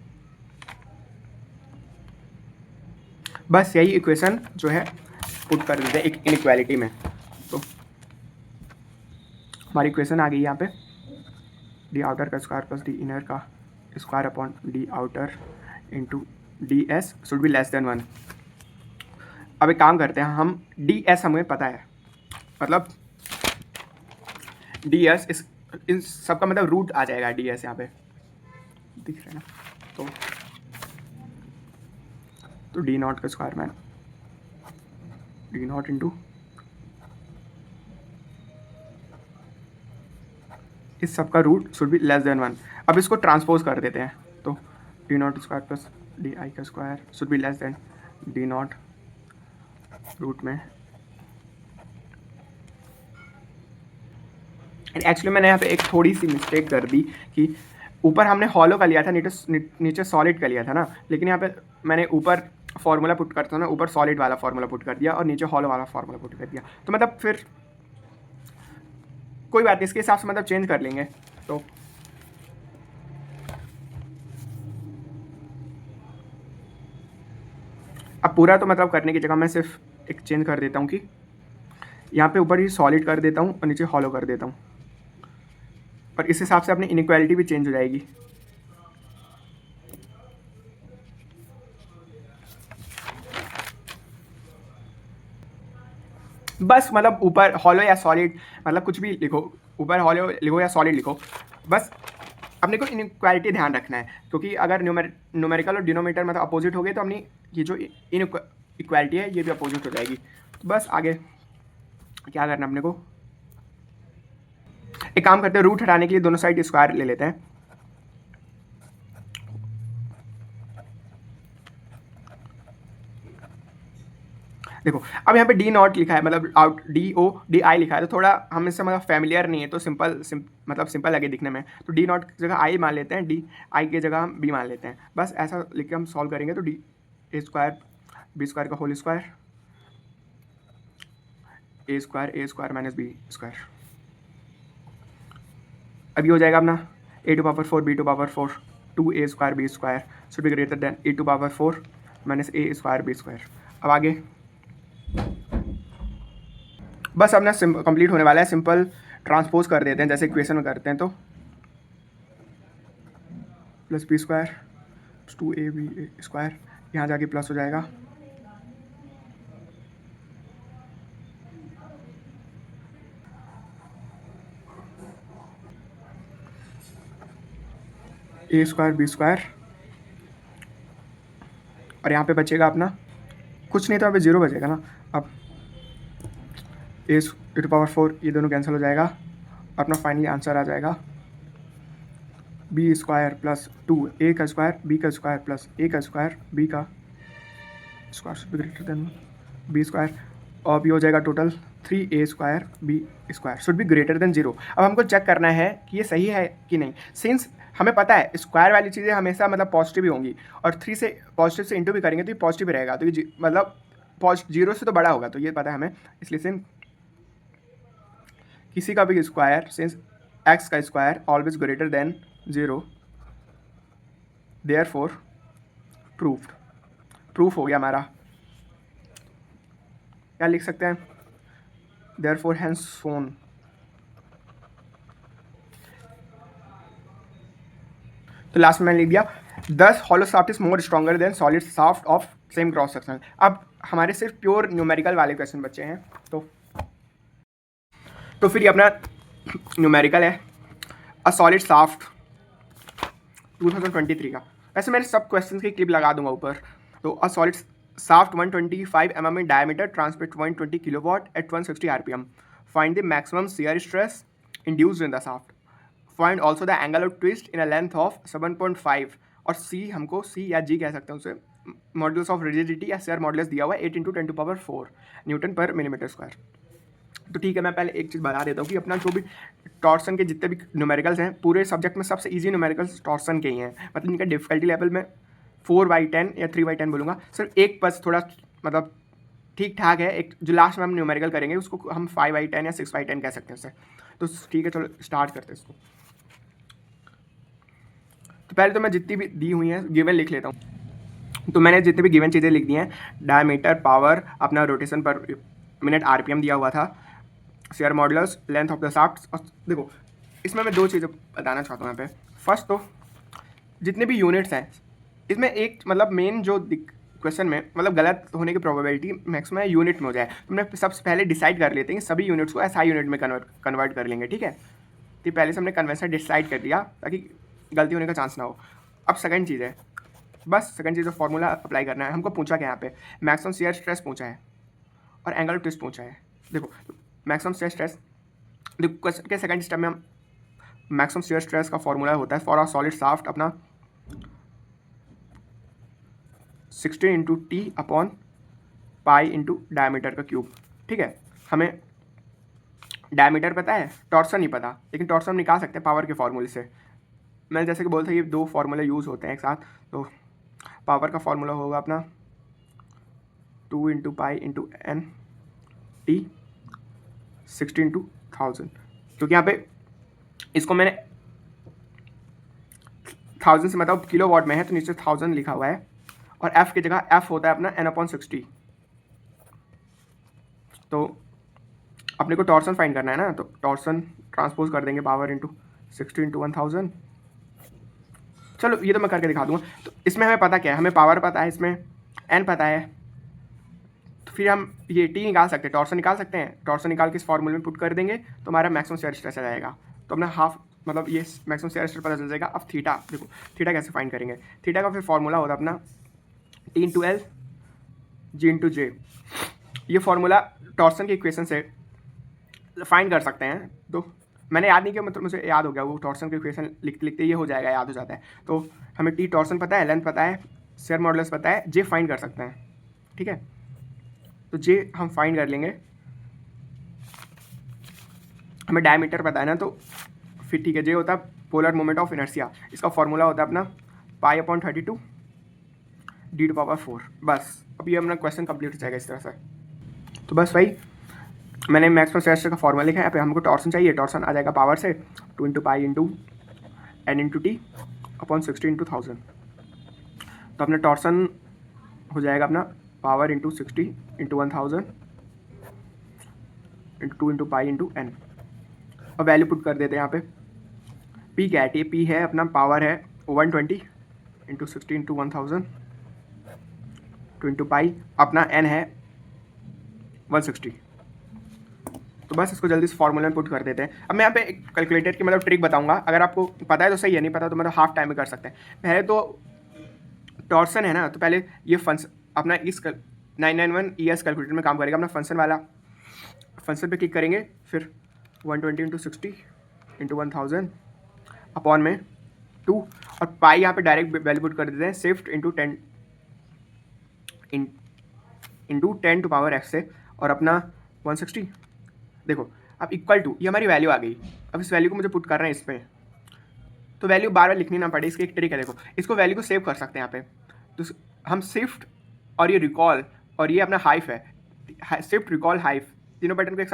बस यही इक्वेशन जो है पुट कर देते हैं एक इनइक्वालिटी में, तो हमारी इक्वेशन आ गई यहाँ पे डी आउटर का स्क्वायर प्लस डी इनर का square upon D outer into D S should be less than 1। अब एक काम करते हैं, हम डी एस हमें पता है, मतलब डी एस इन सबका मतलब रूट आ जाएगा, डी एस यहाँ पे दिख रहा है ना, तो d0 का स्क्वायर मैन d0 इंटू इस सब का root should be less than 1। अब इसको ट्रांसपोज कर देते हैं तो d0 स्क्वायर प्लस डी का square should be less than d0 root में। एक्चुअली मैंने यहाँ पे एक थोड़ी सी मिस्टेक कर दी कि ऊपर हमने हॉलो का लिया था, नीचे सॉलिड का लिया था ना, लेकिन यहाँ पे मैंने ऊपर फार्मूला पुट करता हूँ ना, ऊपर सॉलिड वाला फार्मूला पुट कर दिया और नीचे हॉलो वाला फार्मूला पुट कर दिया, तो मतलब फिर कोई बात नहीं, इसके हिसाब से मतलब चेंज कर लेंगे। तो अब पूरा तो मतलब करने की जगह मैं सिर्फ एक चेंज कर देता हूँ कि यहाँ पे ऊपर ही सॉलिड कर देता हूँ और नीचे हॉलो कर देता हूँ, और इस हिसाब से अपनी इनइक्वालिटी भी चेंज हो जाएगी। बस मतलब ऊपर हॉलो या सॉलिड, मतलब कुछ भी लिखो, ऊपर हॉलो लिखो या सॉलिड लिखो, बस अपने को इनइक्वालिटी ध्यान रखना है, क्योंकि अगर न्यूमेरिकल और डिनोमिनेटर मतलब अपोजिट हो गए तो अपनी ये जो इनइक्वालिटी है ये भी अपोजिट हो जाएगी। तो बस आगे क्या करना अपने को, एक काम करते हैं, रूट हटाने के लिए दोनों साइड स्क्वायर ले लेते हैं। देखो अब यहाँ पे d0 लिखा है, मतलब आउट di लिखा है, तो थोड़ा हम इससे मतलब फैमिलियर नहीं है, तो मतलब सिंपल लगे दिखने में, तो d0 की जगह i मान लेते हैं, di की जगह हम b मान लेते हैं। बस ऐसा लिख के हम सॉल्व करेंगे तो a स्क्वायर b स्क्वायर का whole square a square minus b square, अब ये हो जाएगा अपना a⁴ b⁴ 2a square b square should be greater than a⁴ minus a square b square. अब आगे बस अपना कंप्लीट होने वाला है, सिंपल ट्रांसपोज कर देते हैं जैसे इक्वेशन में करते हैं, तो plus b square 2ab square यहाँ जाके प्लस हो जाएगा ए स्क्वायर बी स्क्वायर, और यहाँ पे बचेगा अपना कुछ नहीं तो यहाँ पे 0 बचेगा ना। अब ए टू पावर 4 ये दोनों कैंसिल हो जाएगा, अपना फाइनली आंसर आ जाएगा बी स्क्वायर प्लस 2 ए का स्क्वायर बी का स्क्वायर प्लस ए का स्क्वायर बी का square should be greater than B square, और ये हो जाएगा total 3a square B square should be greater than 0। अब हमको चेक करना है कि ये सही है कि नहीं। सिंस हमें पता है स्क्वायर वाली चीज़ें हमेशा मतलब पॉजिटिव ही होंगी, और 3 से पॉजिटिव से इंटू भी करेंगे तो ये पॉजिटिव ही रहेगा, तो ये मतलब 0 से तो बड़ा होगा, तो ये पता है हमें। इसलिए सिंस किसी का भी स्क्वायर, सिंस x का square always greater than 0, therefore proof हो गया हमारा। क्या लिख सकते हैं, देयरफॉर हैंस शोन। तो लास्ट में मैंने लिख दिया 10 hollow shaft is more stronger than solid shaft of same cross section. अब हमारे सिर्फ प्योर न्यूमेरिकल वाले क्वेश्चन बचे हैं, तो फिर ये अपना न्यूमेरिकल है अ सॉलिड शाफ्ट 2023 का। वैसे मैंने सब क्वेश्चन की क्लिप लगा दूंगा ऊपर। तो a solid shaft 125 mm in diameter transmit 120 kilowatt at 160 rpm. Find the maximum shear stress induced in the shaft. Find also the angle of twist in a length of 7.5, और C हमको C या G कह सकते हैं उसे, modulus of rigidity या share modulus दिया हुआ है 8 × 10⁴ न्यूटन पर मिलीमीटर स्क्वायर। तो ठीक है, मैं पहले एक चीज़ बता देता हूँ कि अपना जो भी टॉर्सन के जितने भी न्यूमेरिकल्स हैं पूरे सब्जेक्ट में सबसे इजी न्यूमेरिकल्स टॉर्सन के ही हैं। मतलब इनका डिफिकल्टी लेवल में 4/10 या 3/10 बोलूँगा। सिर्फ एक बस थोड़ा मतलब ठीक ठाक है, एक जो लास्ट में हम न्यूमेरिकल करेंगे उसको हम 5/10 या 6/10 कह सकते हैं उससे। तो ठीक है, चलो स्टार्ट करते हैं इसको। तो पहले तो मैं जितनी भी दी हुई हैं गिवन लिख लेता हूँ। तो मैंने जितनी भी गिवन चीज़ें लिख दी हैं, डायमीटर, पावर, अपना रोटेशन पर मिनट RPM दिया हुआ था, share modulus, length of the shaft. और देखो इसमें मैं 2 चीज़ें बताना चाहता हूँ यहाँ पे। फर्स्ट तो जितने भी यूनिट्स हैं इसमें एक मतलब मेन जो क्वेश्चन में मतलब गलत होने की प्रोबेबिलिटी मैक्सिमम यूनिट में हो जाए, तो हमने सबसे पहले डिसाइड कर लेते हैं कि सभी यूनिट्स को SI यूनिट में कन्वर्ट कर लेंगे। ठीक है, तो पहले से हमने कन्वेंशन डिसाइड कर दिया ताकि गलती होने का चांस ना हो। अब सेकंड चीज़ है, बस सेकंड चीज़ फॉर्मूला अप्लाई करना है। हमको पूछा क्या यहाँ पे, मैक्सिमम शियर स्ट्रेस पूछा है और एंगल ऑफ ट्विस्ट पूछा है। देखो मैक्सिमम शियर स्ट्रेस, देखो क्वेश्चन के सेकंड स्टेप में हम मैक्सिमम शियर स्ट्रेस का फॉर्मूला होता है फॉर अ सॉलिड शाफ्ट अपना 16 × T/π × डायमीटर का क्यूब। ठीक है, हमें डायमीटर पता है, टॉर्सन नहीं पता, लेकिन टॉर्सन निकाल सकते हैं पावर के फॉर्मूले से। मैंने जैसे कि बोलता ये 2 फार्मूले यूज़ होते हैं एक साथ। तो पावर का फॉर्मूला होगा अपना 2 × π × n T 60 × 1000, क्योंकि यहाँ पे इसको मैंने 1000 से मतलब किलो वाट में है तो नीचे 1000 लिखा हुआ है, और F की जगह F होता है अपना n/60। तो अपने को टॉर्सन फाइंड करना है ना, तो टॉर्सन ट्रांसपोज कर देंगे पावर × 60 × 1000। चलो ये तो मैं करके दिखा दूंगा। तो इसमें हमें पता क्या है, हमें पावर पता है, इसमें n पता है, तो फिर हम ये T निकाल सकते हैं, टॉर्सन निकाल सकते हैं। टॉर्सन निकाल के इस फॉर्मूले में पुट कर देंगे तो हमारा मैक्सिमम शियर स्ट्रेस आ जाएगा। तो अपना हाफ मतलब ये मैक्सिमम शियर स्ट्रेस पता चल जाएगा। अब थीटा, देखो थीटा कैसे फाइंड करेंगे। थीटा का फिर फॉर्मूला होता है अपना T × L G × J। ये फार्मूला टॉर्सन की इक्वेशन से फाइंड कर सकते हैं। तो मैंने याद नहीं किया, मतलब मुझे याद हो गया, वो टॉर्सन की इक्वेशन लिखते लिखते ये हो जाएगा, याद हो जाता है। तो हमें T टॉर्सन पता है, लेंथ पता है, शेयर मॉडुलस पता है, J फाइंड कर सकते हैं। ठीक है, तो J हम फाइंड कर लेंगे। हमें डायमीटर पता है ना, तो फिर ठीक है, J होता है पोलर मोमेंट ऑफ इनर्शिया। इसका फॉर्मूला होता है अपना π/32 d⁴। बस अब ये अपना क्वेश्चन कंप्लीट हो जाएगा इस तरह से। तो बस भाई मैंने मैक्सिमम शियर स्ट्रेस का फॉर्मूला लिखा है। यहाँ पे हमको टॉर्सन चाहिए, टॉर्सन आ जाएगा पावर से 2 × π × n × T/60 × 1000। तो अपना टॉर्सन हो जाएगा अपना पावर × 60 × 1000 × 2 × π × n। और वैल्यू पुट कर देते हैं यहाँ पे। P क्या है, P है अपना पावर है 120 × 60 × 1000 2 × π, अपना n है 160। तो बस इसको जल्दी से फॉर्मूला में पुट कर देते हैं। अब मैं यहाँ पे एक कैलकुलेटर की मतलब ट्रिक बताऊंगा, अगर आपको पता है तो सही है, नहीं पता तो मतलब हाफ टाइम में कर सकते हैं। पहले तो टॉर्सन है ना, तो पहले ये फंक्शन अपना इस 991 ES कैलकुलेटर में काम करेगा, अपना फंक्शन वाला फंक्शन पे क्लिक करेंगे, फिर 120 × 60 × 1000 अपॉन में 2, और पाई यहाँ पे डायरेक्ट वैल्यू पुट कर देते हैं, shift into 10 to power x से, और अपना 160। देखो अब इक्वल टू, ये हमारी वैल्यू आ गई। अब इस वैल्यू को मुझे पुट करना है इसमें, तो वैल्यू बार बार लिखनी ना पड़े, इसकी एक ट्रिक है। देखो इसको वैल्यू को सेव कर सकते हैं यहाँ पे, तो हम शिफ्ट और ये रिकॉल और ये अपना हाइफ है, शिफ्ट रिकॉल हाइफ, तीनों बटन को एक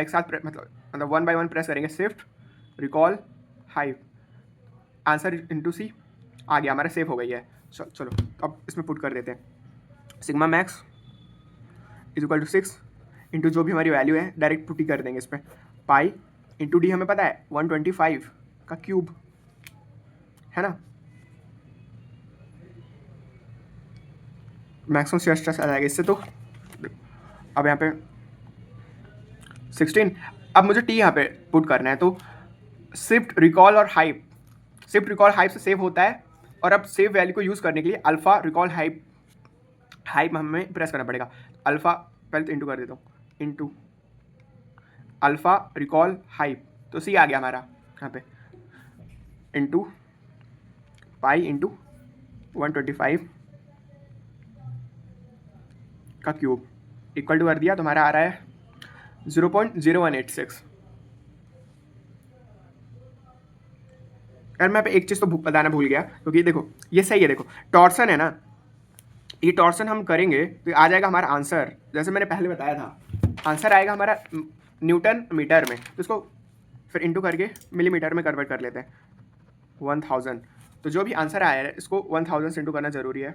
साथ मतलब 1 by 1 प्रेस करेंगे, शिफ्ट रिकॉल हाइफ, आंसर इंटू सी आ गया, हमारा सेव हो गई है। चलो अब इसमें पुट कर देते हैं, sigma max is equal to 6 into जो भी हमारी वैल्यू है डायरेक्ट पुट ही कर देंगे इस पर, पाई इंटू डी हमें पता है 125 का क्यूब है ना, मैक्सिमम शेयर स्ट्रेस आ जाएगा इससे। तो अब यहाँ पे 16, अब मुझे टी यहाँ पे पुट करना है, तो शिफ्ट रिकॉल और हाइप, शिफ्ट रिकॉल हाइप से सेव होता है, और अब सेव वैल्यू को यूज़ करने के लिए अल्फा रिकॉल हाइप हमें प्रेस करना पड़ेगा। अल्फा पहले तो इंटू कर देता हूँ, इंटू अल्फा रिकॉल हाइप, तो सी आ गया हमारा यहाँ पे, इंटू पाई इंटू 125 का क्यूब इक्वल टू कर दिया, तो हमारा आ रहा है 0.0186। यार मैं पे एक चीज़ तो बताना भूल गया, क्योंकि देखो ये सही है, देखो टॉर्सन है ना, ये टॉर्सन हम करेंगे तो आ जाएगा हमारा आंसर, जैसे मैंने पहले बताया था, आंसर आएगा हमारा न्यूटन मीटर में, तो इसको फिर इंटू करके मिलीमीटर में कन्वर्ट कर लेते हैं 1000। तो जो भी आंसर आया है इसको 1000 से इंटू करना ज़रूरी है,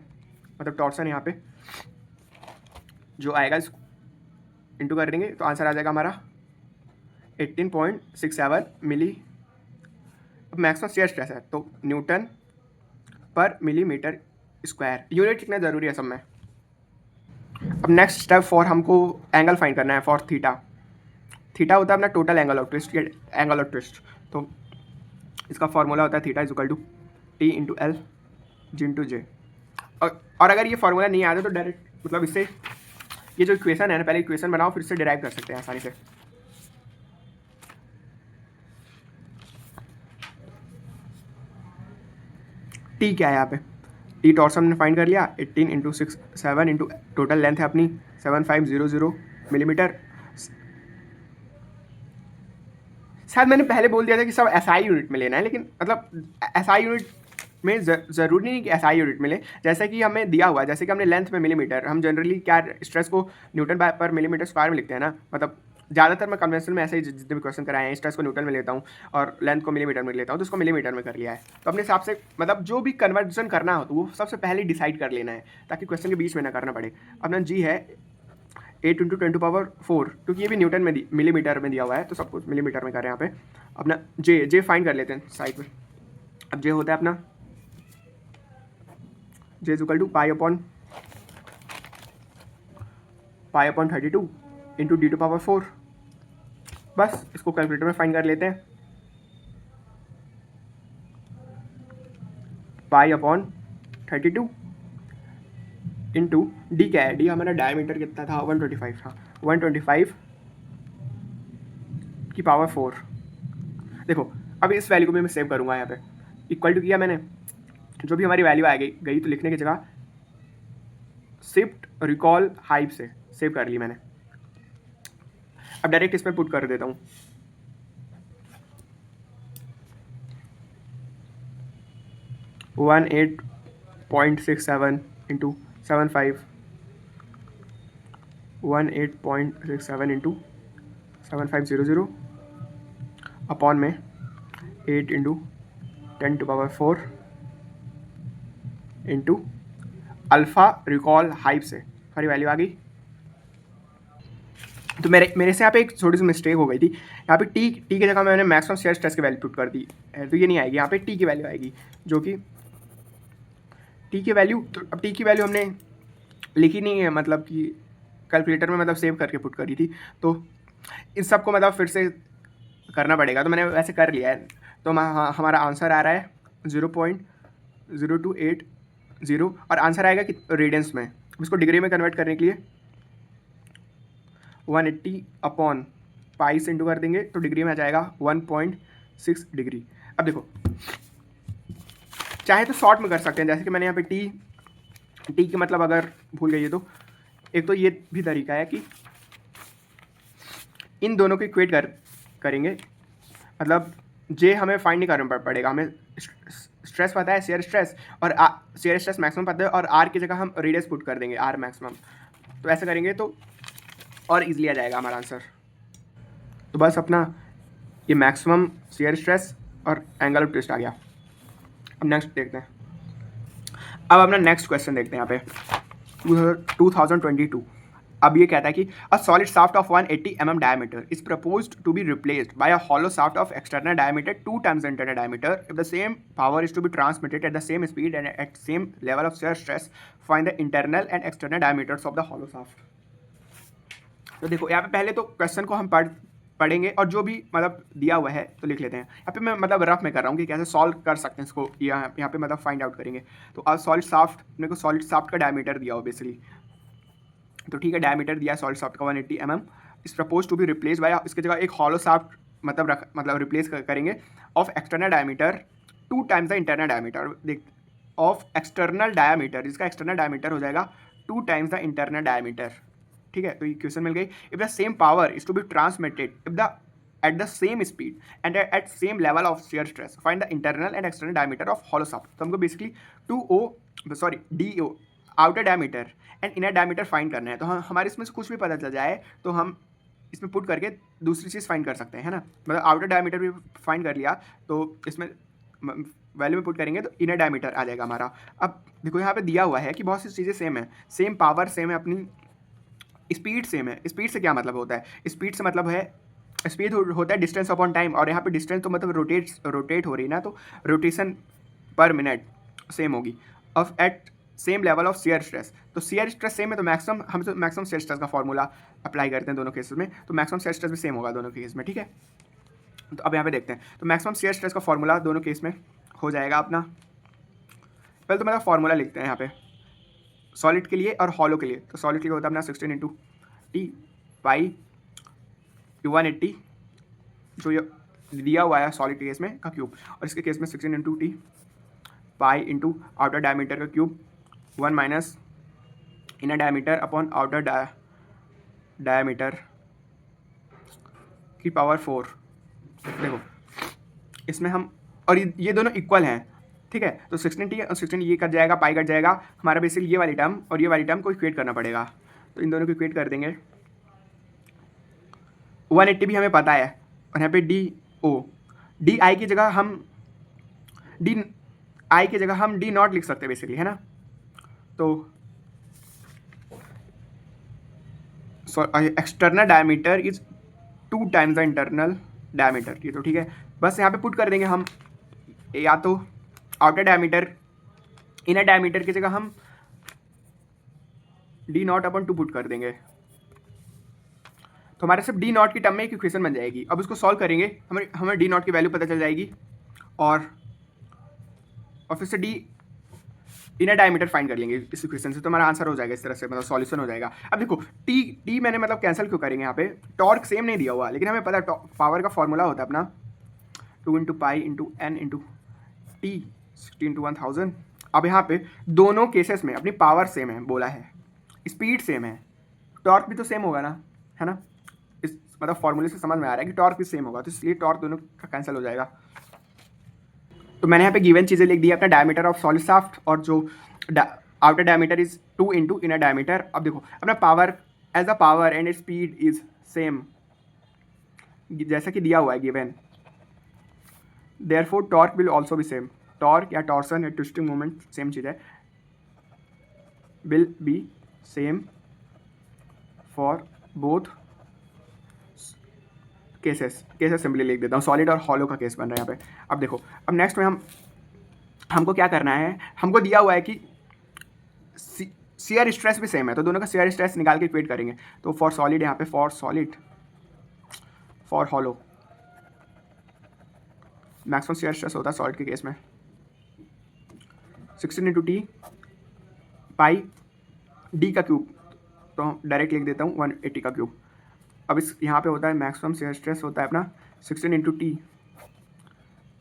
मतलब टॉर्सन यहाँ पे जो आएगा इसको इंटू कर देंगे तो आंसर आ जाएगा हमारा 18.67 मिली। अब मैक्सिमम शेयर स्ट्रेस है तो Newton per millimeter square, unit लिखना ज़रूरी है सब में। अब नेक्स्ट स्टेप फॉर हमको एंगल फाइंड करना है फॉर थीटा। थीटा होता है अपना total angle of twist, angle of twist, तो इसका फॉर्मूला होता है theta is equal to T into L G into J. और अगर ये फॉर्मूला नहीं आता तो डायरेक्ट मतलब इससे ये जो इक्वेशन है ना, पहले इक्वेशन बनाओ फिर इससे डिराइव कर सकते हैं आसानी से। टी क्या है यहाँ पे, टी टॉर्सन ने फाइंड कर लिया, 18 इंटू 6 7 इंटू टोटल लेंथ है अपनी 7500 मिलीमीटर। शायद मैंने पहले बोल दिया था कि सब एसआई यूनिट में लेना है, लेकिन मतलब एसआई यूनिट में ज़रूरी नहीं कि एसआई यूनिट मिले, जैसे कि हमें दिया हुआ है, जैसे कि हमने लेंथ में मिलीमीटर, हम जनरली क्या स्ट्रेस को न्यूटन पर मिलीमीटर स्क्वायर में लिखते हैं ना, मतलब ज़्यादातर मैं कन्वेंशन में ऐसे ही जितने भी क्वेश्चन कराए हैं स्ट्रेस को न्यूटन में लेता हूँ और लेंथ को मिलीमीटर में लेता हूँ, तो उसको मिलीमीटर में कर लिया है। तो अपने हिसाब से मतलब जो भी कन्वर्जन करना हो तो वो सबसे पहले डिसाइड कर लेना है, ताकि क्वेश्चन के बीच में ना करना पड़े। अपना जी है 8 × 10⁴, क्योंकि ये भी न्यूटन में मिलीमीटर में दिया हुआ है, तो सब कुछ मिलीमीटर में कर रहे हैं यहाँ पे। अपना जे फाइंड कर लेते हैं साइड में। अब जे होता है अपना J is equal to pi upon 32 into d⁴। बस इसको कैलकुलेटर में फाइंड कर लेते हैं, पाई अपॉन 32 इंटू डी क्या है, डी हमारा डायमीटर कितना था 125 था, 125 की पावर 4। देखो अब इस वैल्यू को भी मैं सेव करूँगा यहाँ पे, इक्वल टू किया मैंने, जो भी हमारी वैल्यू आ गई तो लिखने की जगह शिफ्ट रिकॉल हाइप से सेव कर ली मैंने। अब डायरेक्ट इसमें पुट कर देता हूँ, वन 8.67 इंटू 75, 18.67 इंटू 7500 अपॉन में 8 into 10⁴ into alpha recall hype से हमारी वैल्यू आ गई। तो मेरे से यहाँ पे एक छोटी सी मिस्टेक हो गई थी, यहाँ पे टी की जगह मैंने मैक्सिमम शेयर स्ट्रेस की वैल्यू पुट कर दी है, तो ये नहीं आएगी, यहाँ पे टी की वैल्यू आएगी, जो कि टी की वैल्यू, तो अब टी की वैल्यू हमने लिखी नहीं है, मतलब कि कैलकुलेटर में मतलब सेव करके पुट करी थी, तो इन सबको मतलब फिर से करना पड़ेगा, तो मैंने वैसे कर लिया है। तो हमारा आंसर आ रहा है 0.0280 और आंसर आएगा कि रेडियंस में। इसको डिग्री में कन्वर्ट करने के लिए 180 अपॉन पाई से इंटू कर देंगे तो डिग्री में आ जाएगा 1.6 डिग्री। अब देखो चाहे तो शॉर्ट में कर सकते हैं, जैसे कि मैंने यहाँ पे टी की मतलब अगर भूल गई तो एक तो ये भी तरीका है कि इन दोनों को इक्वेट करेंगे, मतलब जे हमें फाइंड नहीं करना पड़ेगा, हमें स्ट्रेस पता है शेयर स्ट्रेस, और शेयर स्ट्रेस मैक्सिमम पता है, और आर की जगह हम रेडियस पुट कर देंगे आर मैक्सिमम। तो ऐसा करेंगे तो और इजीली आ जाएगा हमारा आंसर। तो बस अपना ये मैक्सिमम शेयर स्ट्रेस और एंगल ऑफ ट्विस्ट आ गया। अब नेक्स्ट देखते हैं। अब अपना नेक्स्ट क्वेश्चन देखते हैं यहाँ पे 2022। अब ये कहता है कि a solid shaft of 180 mm diameter is proposed to be replaced by a hollow shaft of external diameter 2 times the internal diameter if the same power is to be transmitted at the same speed and at same level of shear stress. Find the internal and external diameters of the hollow shaft. तो देखो यहाँ पे पहले तो question को हम पढ़ेंगे और जो भी मतलब दिया हुआ है तो लिख लेते हैं। यहाँ पे मैं मतलब रफ में कर रहा हूँ कि कैसे सॉल्व कर सकते हैं इसको, यहाँ पे मतलब फाइंड आउट करेंगे। तो अब सॉलिड शाफ्ट, मेरे को सॉलिड शाफ्ट का डायमीटर दिया हो बेसिकली, तो ठीक है डायमीटर दिया सॉलिड शाफ्ट का 180 mm इस propose to be replace by, इसकी जगह एक हॉलो शाफ्ट मतलब रिप्लेस करेंगे of external diameter 2 times the internal diameter. देख ऑफ एक्सटर्नल डायमीटर, इसका एक्सटर्नल डायमीटर हो जाएगा 2 times द इंटरनल डायमीटर। ठीक है, तो ये क्वेश्चन मिल गई। If the same power is to be transmitted if the at the same speed and at same level of shear stress, find the internal and external diameter of hollow shaft। तो हमको basically DO outer diameter and inner diameter find करना है। तो हमारे इसमें से कुछ भी पता चल जाए तो हम इसमें पुट करके दूसरी चीज़ फाइंड कर सकते हैं, है ना। मतलब आउटर डायमीटर भी फाइंड कर लिया तो इसमें वैल्यू में पुट करेंगे तो इनर डायमीटर आ जाएगा हमारा। अब देखो यहाँ पे दिया हुआ है कि बहुत सी चीज़ें सेम है, सेम पावर सेम है, अपनी स्पीड सेम है। स्पीड से क्या मतलब होता है, स्पीड से मतलब है स्पीड होता है डिस्टेंस अपॉन टाइम, और यहाँ पे डिस्टेंस तो मतलब रोटेट हो रही है ना, तो रोटेशन पर मिनट सेम होगी। Of at same level of shear stress, तो शेयर स्ट्रेस सेम है तो हम तो मैक्सिमम शेयर स्ट्रेस का फॉर्मूला अप्लाई करते हैं दोनों केसेस में, तो मैक्सिमम शेयर स्ट्रेस भी सेम होगा दोनों केस में। ठीक है, तो अब यहाँ पे देखते हैं। तो मैक्सिमम शेयर स्ट्रेस का फॉर्मूला दोनों केस में हो जाएगा अपना, पहले तो मतलब फॉर्मूला लिखते हैं यहाँ पे सॉलिड के लिए और हॉलो के लिए। तो सॉलिड के लिए होता है अपना 16 इंटू टी पाई 180 जो ये दिया हुआ है सॉलिड के केस में का क्यूब, और इसके केस में 16 into T pi into outer diameter का cube 1 minus inner diameter upon outer diameter की पावर 4। देखो इसमें हम और ये दोनों इक्वल हैं, ठीक है। तो 16t और 16 ये कट जाएगा, पाई कट जाएगा, हमारा बेसिकली ये वाली टर्म और ये वाली टर्म को इक्वेट करना पड़ेगा। तो इन दोनों को इक्वेट कर देंगे। 180 भी हमें पता है, और यहाँ पे डी आई की जगह हम डी नॉट लिख सकते हैं बेसिकली, है ना। तो external diameter is 2 times the internal diameter, ये तो ठीक है। बस यहाँ पे पुट कर देंगे हम या तो आउटर डायमीटर इनर डायमीटर की जगह हम डी नॉट अपॉन 2 पुट कर देंगे, तो हमारे सिर्फ डी नॉट की टर्म में एक इक्वेशन बन जाएगी। अब उसको सॉल्व करेंगे, हमें डी नॉट की वैल्यू पता चल जाएगी, और फिर से डी इनर डायमीटर फाइंड कर लेंगे इस इक्वेशन से, तो हमारा आंसर हो जाएगा इस तरह से, मतलब सॉल्यूशन हो जाएगा। अब देखो टी मैंने मतलब कैंसिल क्यों करेंगे, यहाँ पे टॉर्क सेम नहीं दिया हुआ, लेकिन हमें पता है पावर का फॉर्मूला होता है अपना 2 into pi into N into T 60 into 1000। अब यहाँ पे दोनों केसेस में अपनी पावर सेम है बोला है, स्पीड सेम है, टॉर्क भी तो सेम होगा ना, है ना। इस मतलब फॉर्मूले से समझ में आ रहा है कि टॉर्क भी सेम होगा, तो इसलिए टॉर्क दोनों का कैंसिल हो जाएगा। तो मैंने यहाँ पे गिवन चीज़ें लिख दी है, अपना डायमीटर ऑफ सॉलिड शाफ्ट और जो outer diameter is 2 into inner diameter. अब देखो अपना power as a power and speed is same जैसा कि दिया हुआ है given, therefore torque will also be same. Torque या टॉर्सन या ट्विस्टिंग मोमेंट सेम चीज़ है, will be same for both cases simply लिख देता हूँ, सॉलिड और हॉलो का केस बन रहा है यहाँ पे। अब देखो अब नेक्स्ट में हमको क्या करना है, हमको दिया हुआ है कि शेयर स्ट्रेस भी सेम है, तो दोनों का शेयर स्ट्रेस निकाल के इक्वेट करेंगे। तो फॉर सॉलिड यहाँ पे for solid for hollow. Maximum shear stress होता है सॉलिड के केस में 16 इंटू टी पाई डी का क्यूब, तो डायरेक्ट लिख देता हूँ 180 का क्यूब। अब इस यहाँ पे होता है मैक्सिमम शियर स्ट्रेस होता है अपना 16 into T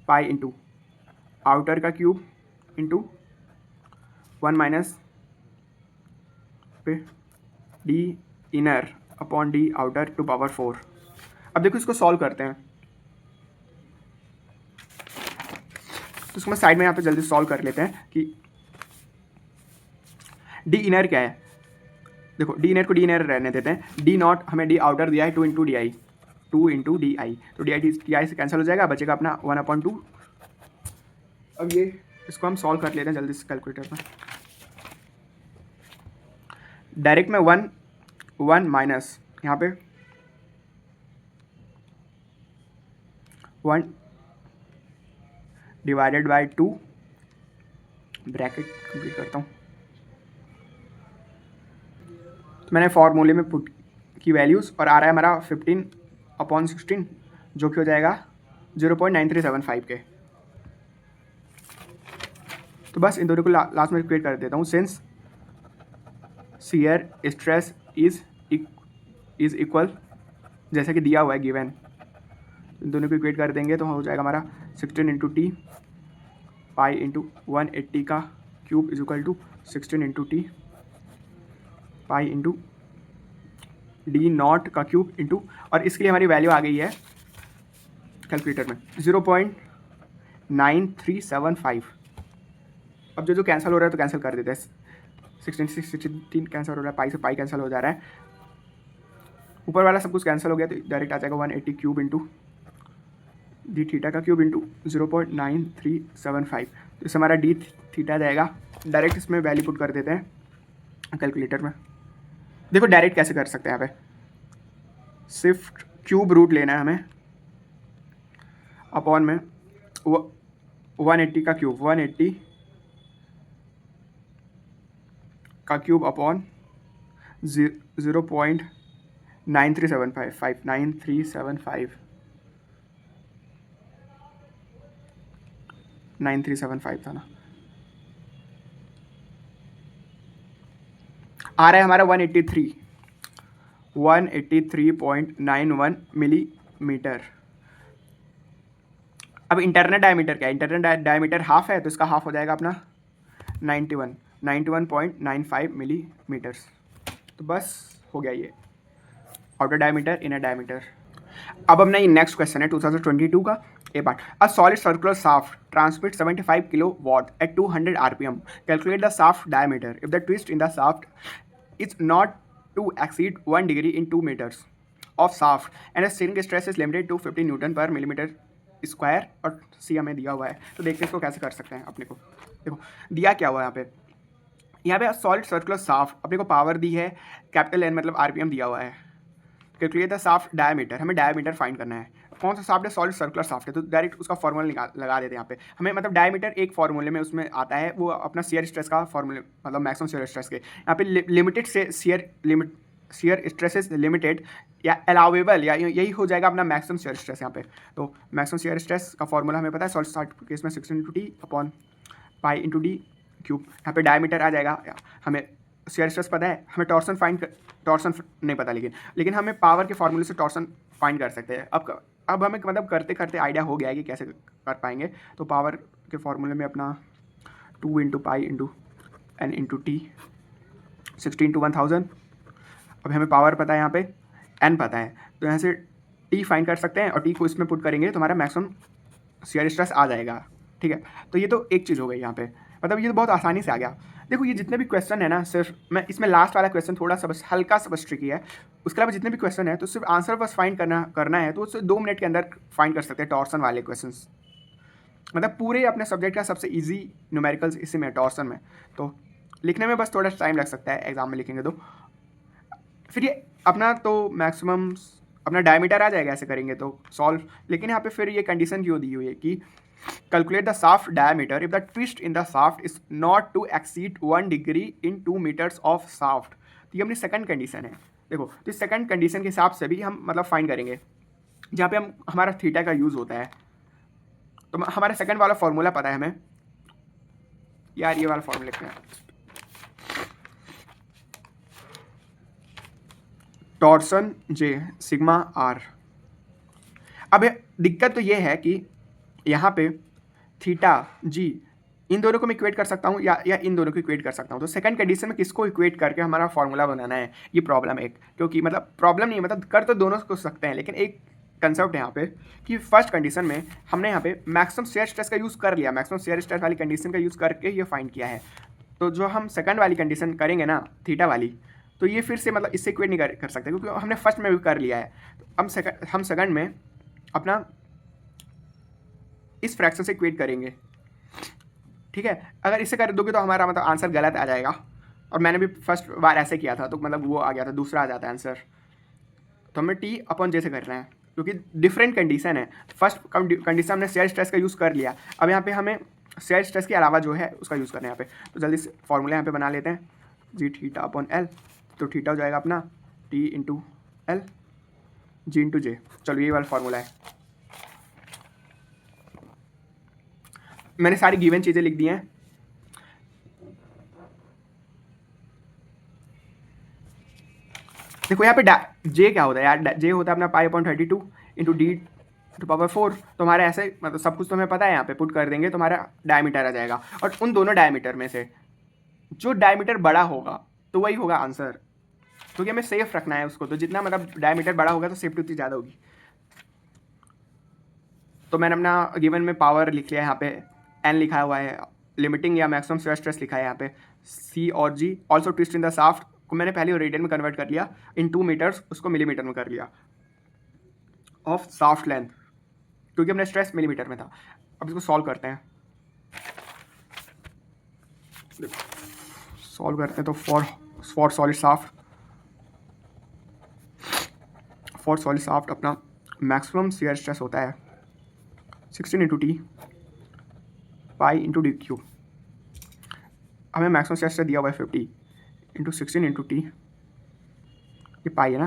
pi into outer का क्यूब इंटू 1 माइनस पे D inner upon D outer to power 4। अब देखो इसको सॉल्व करते हैं, तो इसको मैं साइड में यहाँ पे जल्दी सॉल्व कर लेते हैं कि डी इनर क्या है। देखो डी इनर को डी इनर रहने देते हैं, डी नॉट हमें डी आउटर दिया है 2 into D I, 2 into D I, तो डी आई से कैंसिल हो जाएगा, बचेगा अपना 1/2। अब ये इसको हम सॉल्व कर लेते हैं जल्दी से कैलकुलेटर में। डायरेक्ट में 1 माइनस यहाँ पे 1 डिवाइडेड बाई 2 ब्रैकेट कंप्लीट करता हूँ। तो मैंने फॉर्मूले में पुट की वैल्यूज़ और आ रहा है हमारा 15/16 जो कि हो जाएगा 0.9375 के। तो बस इन दोनों को लास्ट में क्रिएट कर देता हूँ। Since shear stress is equal, जैसे कि दिया हुआ है गिवन, इन दोनों को इक्वेट कर देंगे तो हो जाएगा हमारा 16 इंटू टी पाई इंटू 180 का cube is equal to 16 into T pi into D naught का क्यूब इंटू, और इसके लिए हमारी वैल्यू आ गई है कैलकुलेटर में 0.9375। अब जो कैंसिल हो रहा है तो कैंसिल कर देते हैं, 16 कैंसिल हो रहा है, पाई से पाई कैंसिल हो जा रहा है, ऊपर वाला सब कुछ कैंसिल हो गया, तो डायरेक्ट आ जाएगा 180 क्यूब इंटू डी थीटा का क्यूब इंटू 0.9375। तो इससे हमारा डी थीटा जाएगा, डायरेक्ट इसमें वैल्यू पुट कर देते हैं कैलकुलेटर में। देखो डायरेक्ट कैसे कर सकते हैं, यहाँ पे सिर्फ क्यूब रूट लेना है हमें, अपॉन में 180 का क्यूब, 180 का क्यूब अपॉन 9375 था ना, आ रहा है हमारा 183.91 मिलीमीटर। अब इंटरनल डायमीटर क्या है, इंटरनल डायमीटर हाफ है, तो इसका हाफ हो जाएगा अपना 91.95 मिलीमीटर्स। तो बस हो गया ये आउटर डायमीटर इनर डायमीटर। अब अपना ये नेक्स्ट क्वेश्चन है 2022 का A part. A solid circular shaft transmit 75 kilowatt at 200 rpm। Calculate the shaft diameter if the twist in the shaft is not to exceed 1 degree in 2 meters of shaft and steering stress is limited to 50 newton per millimeter square, और C हमें दिया हुआ है। तो देखते हैं इसको कैसे कर सकते हैं अपने को। देखो दिया क्या हुआ है यहाँ पे सॉलिड सर्कुलर शाफ्ट, अपने को पावर दी है कैपिटल एन मतलब आरपीएम दिया हुआ है। कैलकुलेट द शाफ्ट डायमीटर, हमें डायमीटर फाइंड करना है। कौन सा शाफ्ट है, सॉलिड सर्कुलर शाफ्ट है, तो डायरेक्ट उसका फॉर्मूला लगा देते हैं यहाँ पे। हमें मतलब डायमीटर एक फॉर्मूले में उसमें आता है, वो अपना शियर स्ट्रेस का फॉर्मूले मतलब मैक्सिमम शियर स्ट्रेस के यहाँ पे लिमिटेड से शियर स्ट्रेस इज लिमिटेड या अलाउेबल, या यही हो जाएगा अपना मैक्सिमम शियर स्ट्रेस यहाँ पे। तो मैक्सिमम शियर स्ट्रेस का फॉर्मूला हमें पता है सॉलिड शाफ्ट केस में 16 into T upon pi into d cube. यहाँ पे डायमीटर आ जाएगा, हमें शियर स्ट्रेस पता है, हमें टॉर्सन नहीं पता, लेकिन हमें पावर के फॉर्मूले से टॉर्सन फाइंड कर सकते हैं। अब हमें मतलब करते करते आइडिया हो गया है कि कैसे कर पाएंगे। तो पावर के फॉर्मूले में अपना 2 into pi into N into T 60 into 1000। अब हमें पावर पता है, यहाँ पे एन पता है, तो यहाँ से टी फाइंड कर सकते हैं और टी को इसमें पुट करेंगे तो हमारा मैक्सिमम शियर स्ट्रेस आ जाएगा। ठीक है, तो ये तो एक चीज़ हो गई यहाँ पे, मतलब ये तो बहुत आसानी से आ गया। देखो ये जितने भी क्वेश्चन है ना, सिर्फ मैं इसमें लास्ट वाला क्वेश्चन थोड़ा सा बस हल्का सा बस ट्रिकी है, उसके अलावा जितने भी क्वेश्चन है तो सिर्फ आंसर बस फाइंड करना है, तो उससे 2 मिनट के अंदर फाइंड कर सकते हैं टॉर्सन वाले क्वेश्चंस। मतलब पूरे अपने सब्जेक्ट का सबसे इजी न्यूमेरिकल्स इसी में टॉर्सन में, तो लिखने में बस थोड़ा टाइम लग सकता है, एग्जाम में लिखेंगे तो फिर ये अपना तो मैक्सिमम अपना डायमीटर आ जाएगा ऐसे करेंगे तो सॉल्व। लेकिन यहाँ पे फिर ये कंडीशन क्यों दी हुई है कि calculate the shaft diameter if the twist in the shaft is not to exceed 1 degree in 2 meters of shaft. तो ये अपनी सेकंड कंडीशन है। देखो तो इस सेकंड कंडीशन के हिसाब से भी हम मतलब फाइंड करेंगे जहाँ पे हम हमारा थीटा का यूज़ होता है। तो हमारा सेकंड वाला फॉर्मूला पता है हमें यार, ये वाला फॉर्मूला लिखते हैं, टॉर्सन जे सिग्मा आर। अब दिक्कत तो ये है कि यहाँ पे थीटा जी इन दोनों को मैं इक्वेट कर सकता हूँ या इन दोनों को इक्वेट कर सकता हूँ। तो सेकंड कंडीशन में किसको इक्वेट करके हमारा फॉर्मूला बनाना है, ये प्रॉब्लम है एक। क्योंकि मतलब प्रॉब्लम नहीं है, मतलब कर तो दोनों को सकते हैं, लेकिन एक कंसेप्ट है यहाँ पे कि फर्स्ट कंडीशन में हमने यहाँ पे मैक्सिमम शेयर स्ट्रेस का यूज़ कर लिया, मैक्सिमम शेयर स्ट्रेस वाली कंडीशन का यूज़ करके ये फाइंड किया है। तो जो हम सेकंड वाली कंडीशन करेंगे ना थीटा वाली, तो ये फिर से मतलब इससे इक्वेट नहीं कर सकते, क्योंकि हमने फर्स्ट में भी कर लिया है। तो हम सेकंड में अपना इस फ्रैक्शन से इक्वेट करेंगे, ठीक है। अगर इससे कर दोगे तो हमारा मतलब आंसर गलत आ जाएगा, और मैंने भी फर्स्ट बार ऐसे किया था तो मतलब वो आ गया था, दूसरा आ जाता है आंसर। तो हमें टी अपॉन जे से करना है, क्योंकि डिफरेंट कंडीशन है। फर्स्ट कंडीशन हमने शेयर स्ट्रेस का यूज़ कर लिया, अब यहाँ पे हमें शेयर स्ट्रेस के अलावा जो है उसका यूज़ करना है यहाँ पे। तो जल्दी से फॉर्मूला यहाँ पे बना लेते हैं, जी थीटा अपॉन एल। तो थीटा हो जाएगा अपना T into L G into J. चलो ये वाला फॉर्मूला है। मैंने सारी गिवन चीज़ें लिख दी हैं। देखो यहाँ पे जे क्या होता है यार, जे होता है अपना pi upon 32 into D to power 4। तो हमारे ऐसे मतलब सब कुछ तो हमें पता है, यहाँ पे पुट कर देंगे तो हमारा डायमीटर आ जाएगा, और उन दोनों डायमीटर में से जो डायमीटर बड़ा होगा तो वही होगा आंसर, क्योंकि हमें सेफ रखना है उसको। तो जितना मतलब डायमीटर बड़ा होगा तो सेफ्टी उतनी ज़्यादा होगी। तो मैंने अपना गिवन में पावर लिख लिया, यहाँ पे एन लिखा हुआ है, लिमिटिंग या मैक्सिमम शेयर स्ट्रेस लिखा है यहाँ पे सी और G. Also twist in the shaft को मैंने पहले रेडियन में कन्वर्ट कर लिया, इन 2 मीटर्स उसको मिलीमीटर में कर लिया ऑफ शाफ्ट लेंथ, क्योंकि हमने स्ट्रेस मिलीमीटर में था। अब इसको सॉल्व करते हैं, तो फॉर सॉलिड शाफ्ट अपना मैक्सिमम शेयर स्ट्रेस होता है 16 into T pi into d cube. हमें मैक्सिमम शेयर स्ट्रेस दिया हुआ है 50 इंटू 16 इंटू टी, ये पाई है ना,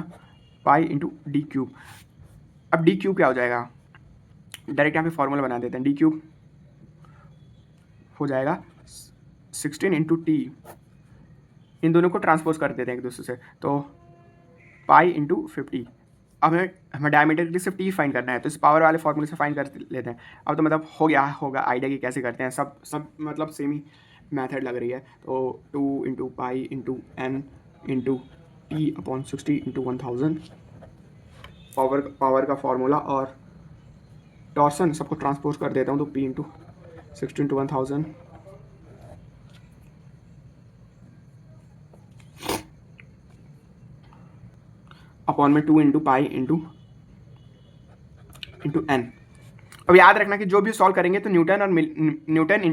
पाई इंटू डी क्यूब। अब डी क्यूब क्या हो जाएगा, डायरेक्ट यहाँ पे फॉर्मूला बना देते हैं। डी क्यूब हो जाएगा 16 इंटू टी, इन दोनों को ट्रांसपोज कर देते हैं एक दूसरे से, तो पाई इंटू 50। अब हमें डायमीटर के लिए सिर्फ टी फाइंड करना है, तो इस पावर वाले फॉर्मूले से फाइंड कर लेते हैं। अब तो मतलब होगा आइडिया कि कैसे करते हैं, सब मतलब सेम ही मेथड लग रही है। तो 2 into pi into N into T upon 60 into 1000 power का फॉर्मूला, और टॉर्सन सबको ट्रांसपोज कर देता हूँ, तो पी इंटू 60 इंटू 1000 अपॉन में 2 इंटू पाई इंटू एन। अब याद रखना कि जो भी सॉल्व करेंगे तो न्यूटन और न्यूटन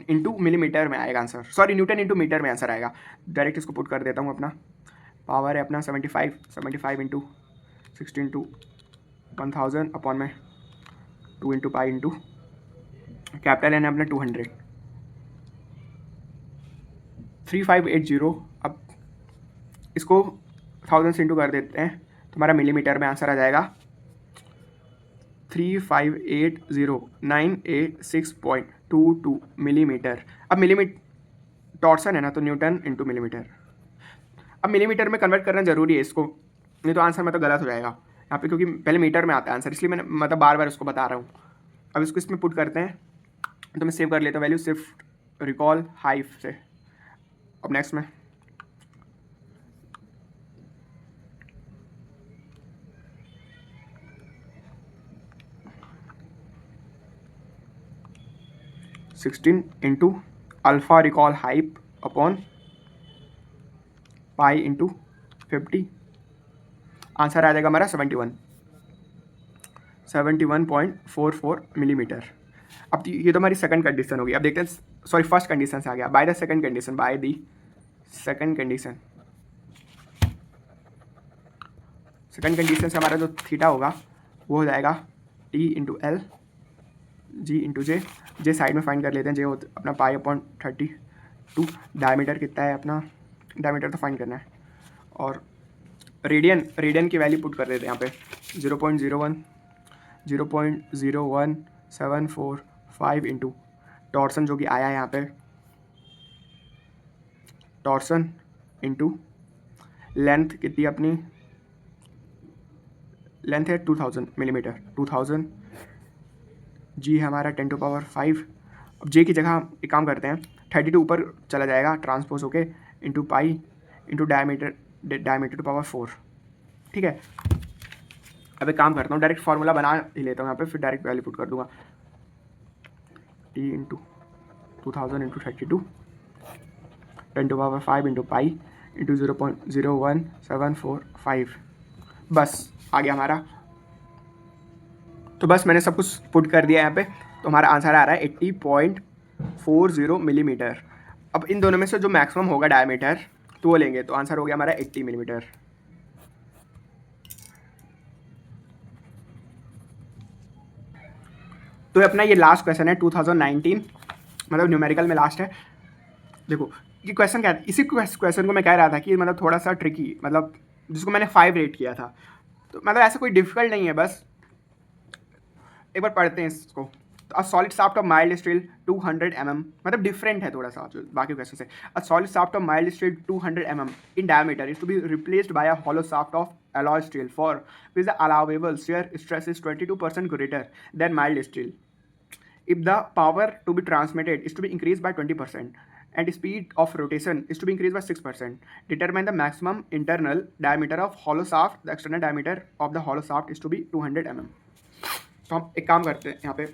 इंटू मिलीमीटर में आएगा answer, sorry newton into metre में आंसर आएगा। डायरेक्ट इसको पुट कर देता हूँ। अपना पावर है अपना 75 इंटू 60 इंटू 1000 अपॉन में 2 into pi into capital N है अपना 200 3580। अब इसको 1000 से इंटू कर देते हैं तो हमारा मिलीमीटर में आंसर आ जाएगा 3580986.22 मिलीमीटर। अब मिलीमीटर टॉर्सन है ना, तो न्यूटन इंटू मिलीमीटर। अब मिलीमीटर में कन्वर्ट करना जरूरी है इसको, नहीं तो आंसर मतलब गलत हो जाएगा यहाँ पे, क्योंकि पहले मीटर में आता है आंसर, इसलिए मैंने मतलब बार बार उसको बता रहा हूँ। अब इसको इसमें पुट करते हैं, तो मैं सेव कर लेता हूँ वैल्यू सिर्फ रिकॉल हाइव से। अब नेक्स्ट में sixteen into alpha recall hype upon pi into 50, answer आ जाएगा हमारा 71.44 मिलीमीटर। अब ये तो हमारी सेकंड कंडीशन होगी। अब देखते हैं, सॉरी फर्स्ट कंडीशन से आ गया, बाय द सेकंड कंडीशन से हमारा जो थीटा होगा वो हो जाएगा T into L G into J side में फाइंड कर लेते हैं। जे अपना पाई अपॉन 32, डायमीटर कितना है अपना, डायमीटर तो फाइंड करना है, और रेडियन की वैल्यू पुट कर देते हैं यहाँ पे 0.01 इंटू टॉर्सन जो कि आया है यहाँ पे, टॉर्सन इंटू लेंथ कितनी अपनी, लेंथ है 2000 मिलीमीटर, 2000, जी है हमारा 10⁵। अब जे की जगह हम एक काम करते हैं, 32 ऊपर चला जाएगा ट्रांसपोज होके, into pi into diameter to power 4, ठीक है। अब एक काम करता हूँ, डायरेक्ट फार्मूला बना ही लेता हूँ यहाँ पे, फिर डायरेक्ट वैल्यू पुट कर दूंगा, T into 2000 into 32 10⁵ into pi into 0.01745, बस आ गया हमारा। तो बस मैंने सब कुछ पुट कर दिया यहाँ पे, तो हमारा आंसर आ रहा है 80.40 मिलीमीटर। अब इन दोनों में से जो मैक्सिमम होगा डायमीटर तो वो लेंगे, तो आंसर हो गया हमारा 80 मिलीमीटर। तो अपना ये लास्ट क्वेश्चन है 2019, मतलब न्यूमेरिकल में लास्ट है। देखो ये क्वेश्चन क्या है, इसी क्वेश्चन को मैं कह रहा था कि मतलब थोड़ा सा ट्रिकी, मतलब जिसको मैंने 5 रेट किया था, तो मतलब ऐसा कोई डिफिकल्ट नहीं है, बस एक बार पढ़ते हैं इसको। तो a solid shaft of mild steel 200 mm, मतलब डिफरेंट है थोड़ा सा जो बाकी क्वेश्चन से। A solid shaft of mild steel 200 mm in diameter is to be replaced by a hollow shaft of alloy steel for which the allowable shear stress is 22% greater than mild steel. If the power to be transmitted is to be increased by 20% and speed of rotation is to be increased by 6%, determine the maximum internal diameter of hollow shaft. The external diameter of the hollow shaft is to be 200 mm. तो हम एक काम करते हैं, यहाँ पे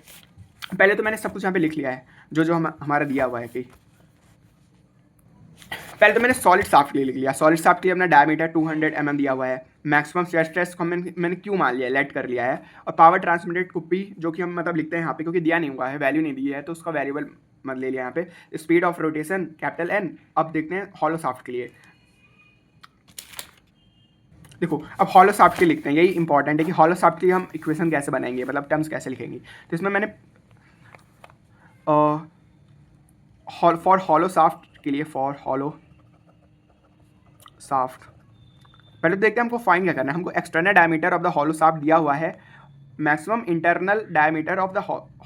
पहले तो मैंने सब कुछ यहाँ पे लिख लिया है जो हमारा दिया हुआ है कि पहले तो मैंने सॉलिड शाफ्ट के लिए लिख लिया। सॉलिड शाफ्ट के लिए अपना डायमीटर 200 mm दिया हुआ है, मैक्सिमम शेयर स्ट्रेस को मैंने क्यों मान लिया है, लेट कर लिया है, और पावर ट्रांसमिटेड को पी जो कि हम मतलब लिखते हैं यहाँ पे क्योंकि दिया नहीं हुआ है, वैल्यू नहीं दी है तो उसका वेरिएबल मत ले लिया यहाँ पे। Speed of rotation capital N. अब देखते हैं हॉलो शाफ्ट के लिए। देखो अब हॉलो शाफ्ट के लिखते हैं, यही इंपॉर्टेंट है कि हॉलो शाफ्ट के लिए हम इक्वेशन कैसे बनाएंगे, मतलब टर्म्स कैसे लिखेंगे। तो इसमें मैंने फॉर हॉलो शाफ्ट के लिए, फॉर हॉलो शाफ्ट पहले तो देखते हैं हमको फाइंड क्या करना है। हमको external diameter of the hollow shaft दिया हुआ है, maximum internal diameter of the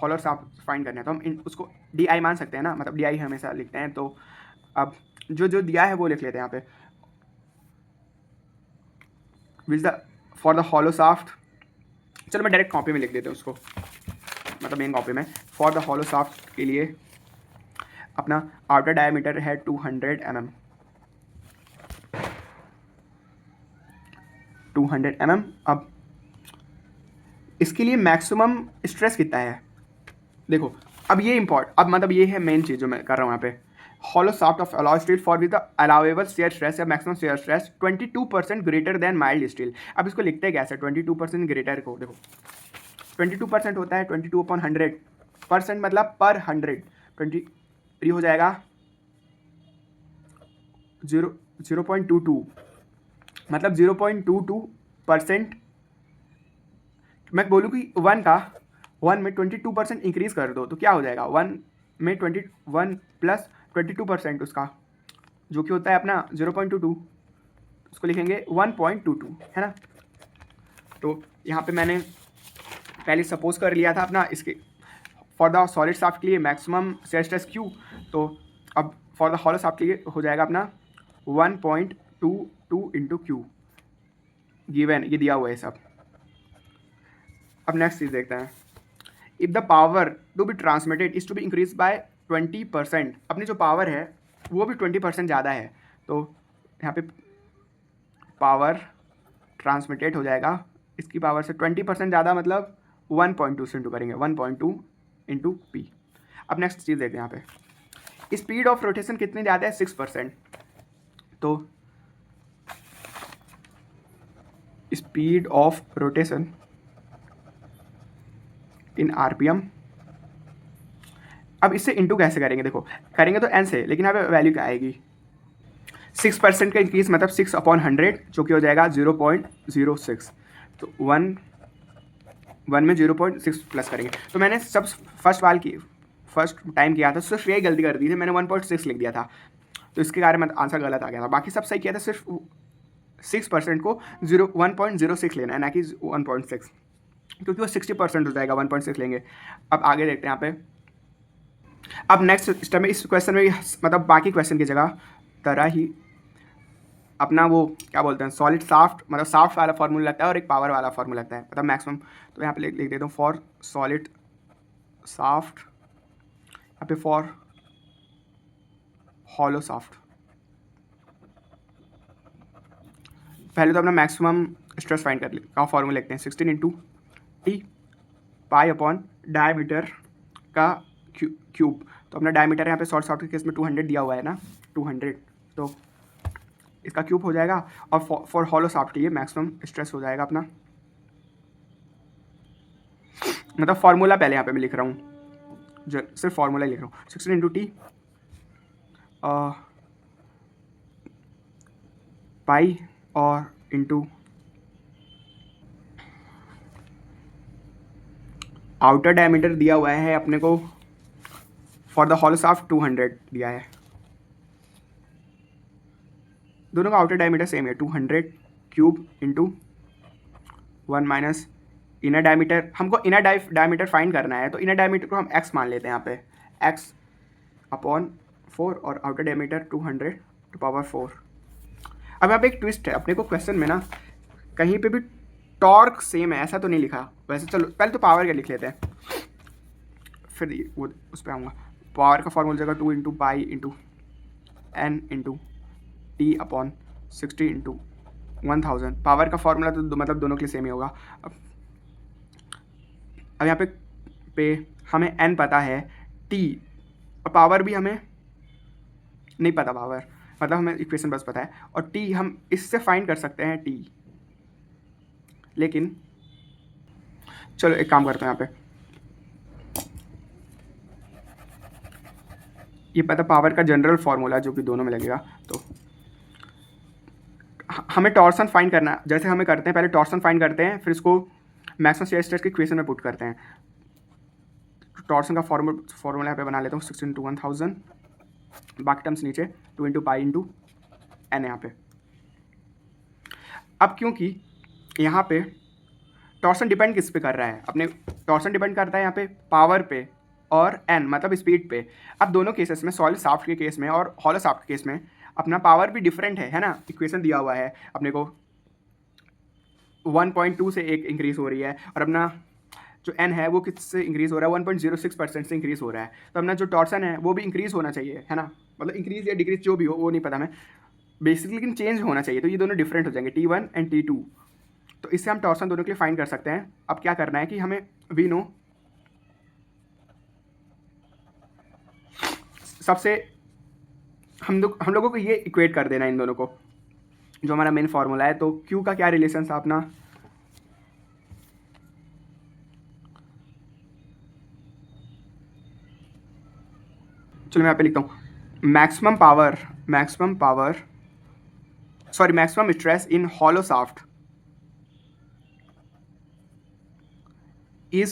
hollow shaft find करना है, तो हम उसको डी आई मान सकते हैं ना, मतलब डी आई हमेशा लिखते हैं। तो अब जो दिया है वो लिख लेते हैं यहाँ पे, which the for the hollow shaft, चलो मैं डायरेक्ट कॉपी में लिख देते हैं उसको, मतलब मेन कॉपी में। फॉर द हॉलो शाफ्ट के लिए अपना आउटर डायमीटर है 200 mm, 200 mm। अब इसके लिए मैक्सिमम स्ट्रेस कितना है, देखो अब ये अब मतलब ये है मेन चीज़ जो मैं कर रहा हूँ यहाँ पे। Hollow shaft of alloy steel for with the allowable shear stress या maximum shear stress 22% greater than mild steel. अब इसको लिखते हैं कैसे, 22% ग्रेटर को देखो 22% होता है 22/100%, मतलब पर 100 23 हो जाएगा 0.22, मतलब 0.22%। मैं बोलूँ कि 1 में 22% इंक्रीज़ कर दो तो क्या हो जाएगा, 1 में 21 प्लस 22% उसका जो कि होता है अपना 0.22, उसको लिखेंगे 1.22, है ना। तो यहाँ पे मैंने पहले सपोज कर लिया था अपना इसके फॉर द सॉलिड शाफ्ट के लिए मैक्सिमम शेयर स्ट्रेस क्यू, तो अब फॉर द हॉलो शाफ्ट के लिए हो जाएगा अपना 1.22 इंटू क्यू, गिवन ये दिया हुआ है सब। अब नेक्स्ट चीज़ देखते हैं, if the power to be transmitted is to be increase by 20%, अपनी जो पावर है वो भी 20% ज़्यादा है, तो यहाँ पे पावर ट्रांसमिटेड हो जाएगा इसकी पावर से 20% ज़्यादा, मतलब 1.2 से इंटू करेंगे, 1.2 इंटू पी। अब नेक्स्ट चीज़ देखते हैं यहाँ पे, स्पीड ऑफ रोटेशन कितनी ज़्यादा है, 6%, तो speed of rotation in RPM. अब इससे इंटू कैसे करेंगे, देखो करेंगे तो एन से, लेकिन यहाँ पे वैल्यू क्या आएगी, 6% का इंक्रीज मतलब 6/100 जो कि हो जाएगा 0.06, तो 1 में 0.6 प्लस करेंगे। तो मैंने सब फर्स्ट टाइम किया था सिर्फ यही गलती कर दी थी, मैंने 1.6 लिख दिया था, तो इसके कारण में आंसर गलत आ गया था, बाकी सब सही किया था, सिर्फ 6% को 1.06 लेना है, ना कि 1.6, क्योंकि वो 60% हो जाएगा 1.6 लेंगे। अब आगे देखते हैं यहाँ पे। अब नेक्स्ट स्टेप में इस क्वेश्चन में मतलब बाकी क्वेश्चन की जगह तरह ही अपना वो क्या बोलते हैं सॉलिड साफ्ट, मतलब साफ्ट वाला फार्मूला लगता है और एक पावर वाला फार्मूला लगता है, मतलब मैक्सिमम। तो यहाँ पे लिख देता हूँ फॉर सॉलिड साफ्ट, यहाँ पे फॉर हॉलो साफ्ट। पहले तो अपना मैक्सिमम स्ट्रेस फाइंड कर का फॉर्मूला लिखते हैं 16 into T pi upon diameter का क्यूब। तो अपना डायमीटर यहाँ पे शॉर्ट साफ्ट के केस में 200 दिया हुआ है ना, 200, तो इसका क्यूब हो जाएगा। और फॉर हॉलो साफ्ट के लिए मैक्सिमम स्ट्रेस हो जाएगा अपना, मतलब फार्मूला पहले यहाँ पे मैं लिख रहा हूँ, जो सिर्फ फार्मूला लिख रहा हूँ 16 इंटू टी पाई और इंटू आउटर डायमीटर दिया हुआ है अपने को फॉर द हॉलो साफ्ट 200 दिया है। दोनों का आउटर डायमीटर सेम है 200 cube into 1 minus inner diameter. हमको इनर डायमीटर फाइंड करना है, तो इनर डायमीटर को हम x मान लेते हैं यहाँ पे, x अपॉन 4 और आउटर डायमीटर 200 टू पावर 4। अब यहाँ पे एक ट्विस्ट है, अपने को क्वेश्चन में ना कहीं पे भी टॉर्क सेम है ऐसा तो नहीं लिखा। वैसे चलो पहले तो पावर का लिख लेते हैं, फिर वो उस पर आऊँगा। पावर का फॉर्मूला जगह 2 into pi into N into T upon 60 into 1000। Power का फॉर्मूला तो मतलब दोनों के लिए सेम ही होगा। अब यहाँ पे हमें n पता है, t और पावर भी हमें नहीं पता पावर, मतलब हमें इक्वेशन बस पता है, और t हम इससे फाइंड कर सकते हैं t। लेकिन चलो एक काम करते हैं, यहाँ पे ये पता पावर का जनरल फार्मूला जो कि दोनों में लगेगा। तो हमें टॉर्सन फाइंड करना, जैसे हमें करते हैं पहले टॉर्सन फाइंड करते हैं, फिर इसको मैक्सिमम शियर स्ट्रेस के इक्वेशन में पुट करते हैं। टॉर्सन का फॉर्मूला यहाँ पे बना लेता हूँ 16 इंटू 1000, बाकी टर्म्स नीचे 2 इंटू पाई इंटू एन यहाँ पे। अब क्योंकि यहाँ पे टॉर्सन डिपेंड किस पे कर रहा है, अपने टॉर्सन डिपेंड करता है यहाँ पे पावर पे और एन मतलब स्पीड पे। अब दोनों केसेस में सॉलिड साफ्ट के केस में और हॉलो साफ्ट के केस में अपना पावर भी डिफरेंट है ना। इक्वेशन दिया हुआ है अपने को 1.2 से एक इंक्रीज हो रही है, और अपना जो एन है वो किससे इंक्रीज हो रहा है 1.06% से इंक्रीज हो रहा है। तो अपना जो टॉर्सन है वो भी इंक्रीज होना चाहिए, है ना, मतलब इंक्रीज या डिक्रीज जो भी हो वो नहीं पता मैं बेसिकली, लेकिन चेंज होना चाहिए। तो ये दोनों डिफरेंट हो जाएंगे T1 एंड T2। तो इससे हम टॉर्सन दोनों के लिए फाइंड कर सकते हैं। अब क्या करना है कि हमें वी नो सबसे हम लोगों को ये इक्वेट कर देना इन दोनों को, जो हमारा मेन फार्मूला है। तो Q का क्या रिलेशन था अपना, चलो मैं यहाँ पे लिखता हूँ maximum stress in hollow shaft is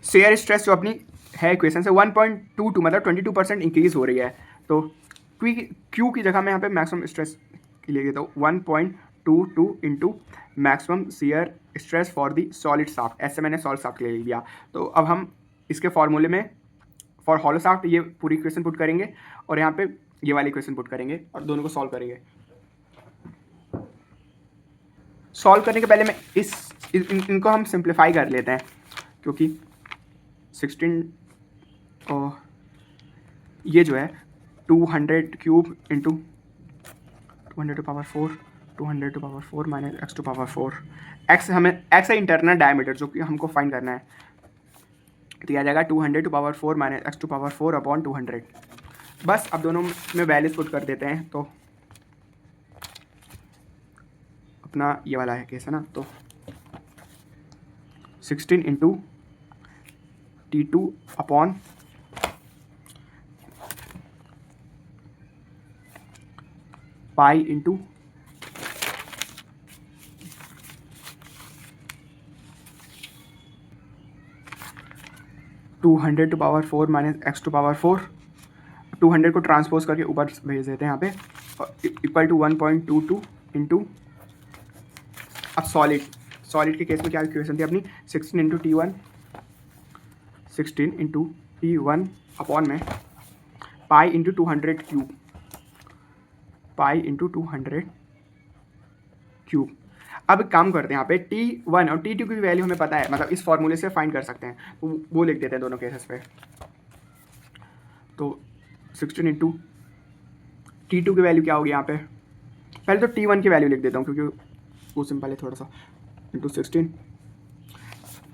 shear stress जो अपनी है इक्वेशन से 1.22 मतलब 22% इंक्रीज हो रही है। तो क्यू की जगह मैं यहाँ पे मैक्सिमम स्ट्रेस ले लेता हूँ 1.22 into maximum shear stress for the solid shaft, ऐसे मैंने सॉलिड साफ्ट ले लिया। तो अब हम इसके फॉर्मूले में फॉर हॉलो साफ्ट ये पूरी इक्वेशन पुट करेंगे और यहाँ पे ये वाली इक्वेशन पुट करेंगे और दोनों को सॉल्व करेंगे। सॉल्व करने के पहले मैं इनको हम सिंप्लीफाई कर लेते हैं, क्योंकि 16 और ये जो है 200 cube into 200 to power 4, 200 to power 4 minus x to power 4। x है इंटरनल डायमीटर जो कि हमको फाइंड करना है। तो आ जाएगा 200 to power 4 minus x to power 4 upon 200। बस अब दोनों में वैल्यूज पुट कर देते हैं। तो अपना ये वाला है केस है ना, तो 16 into T2 upon pi into 200 to power 4 minus x to power 4। 200 को ट्रांसपोज करके ऊपर भेज देते हैं यहाँ पे। इक्वल टू 1.22 इंटू, अब सॉलिड के केस में क्या इक्वेशन थी अपनी, 16 into T1, 16 into T1 upon में पाई इंटू 200 क्यूब, पाई इंटू 200 क्यूब। अब एक काम करते हैं, यहाँ पे T1 और T2 की वैल्यू हमें पता है, मतलब इस फॉर्मूले से फाइंड कर सकते हैं, तो वो लिख देते हैं दोनों केसेस पे। तो 16 इंटू T2 की वैल्यू क्या होगी यहाँ पे, पहले तो T1 की वैल्यू लिख देता हूँ क्योंकि वो सिंपल है थोड़ा सा, इंटू 16,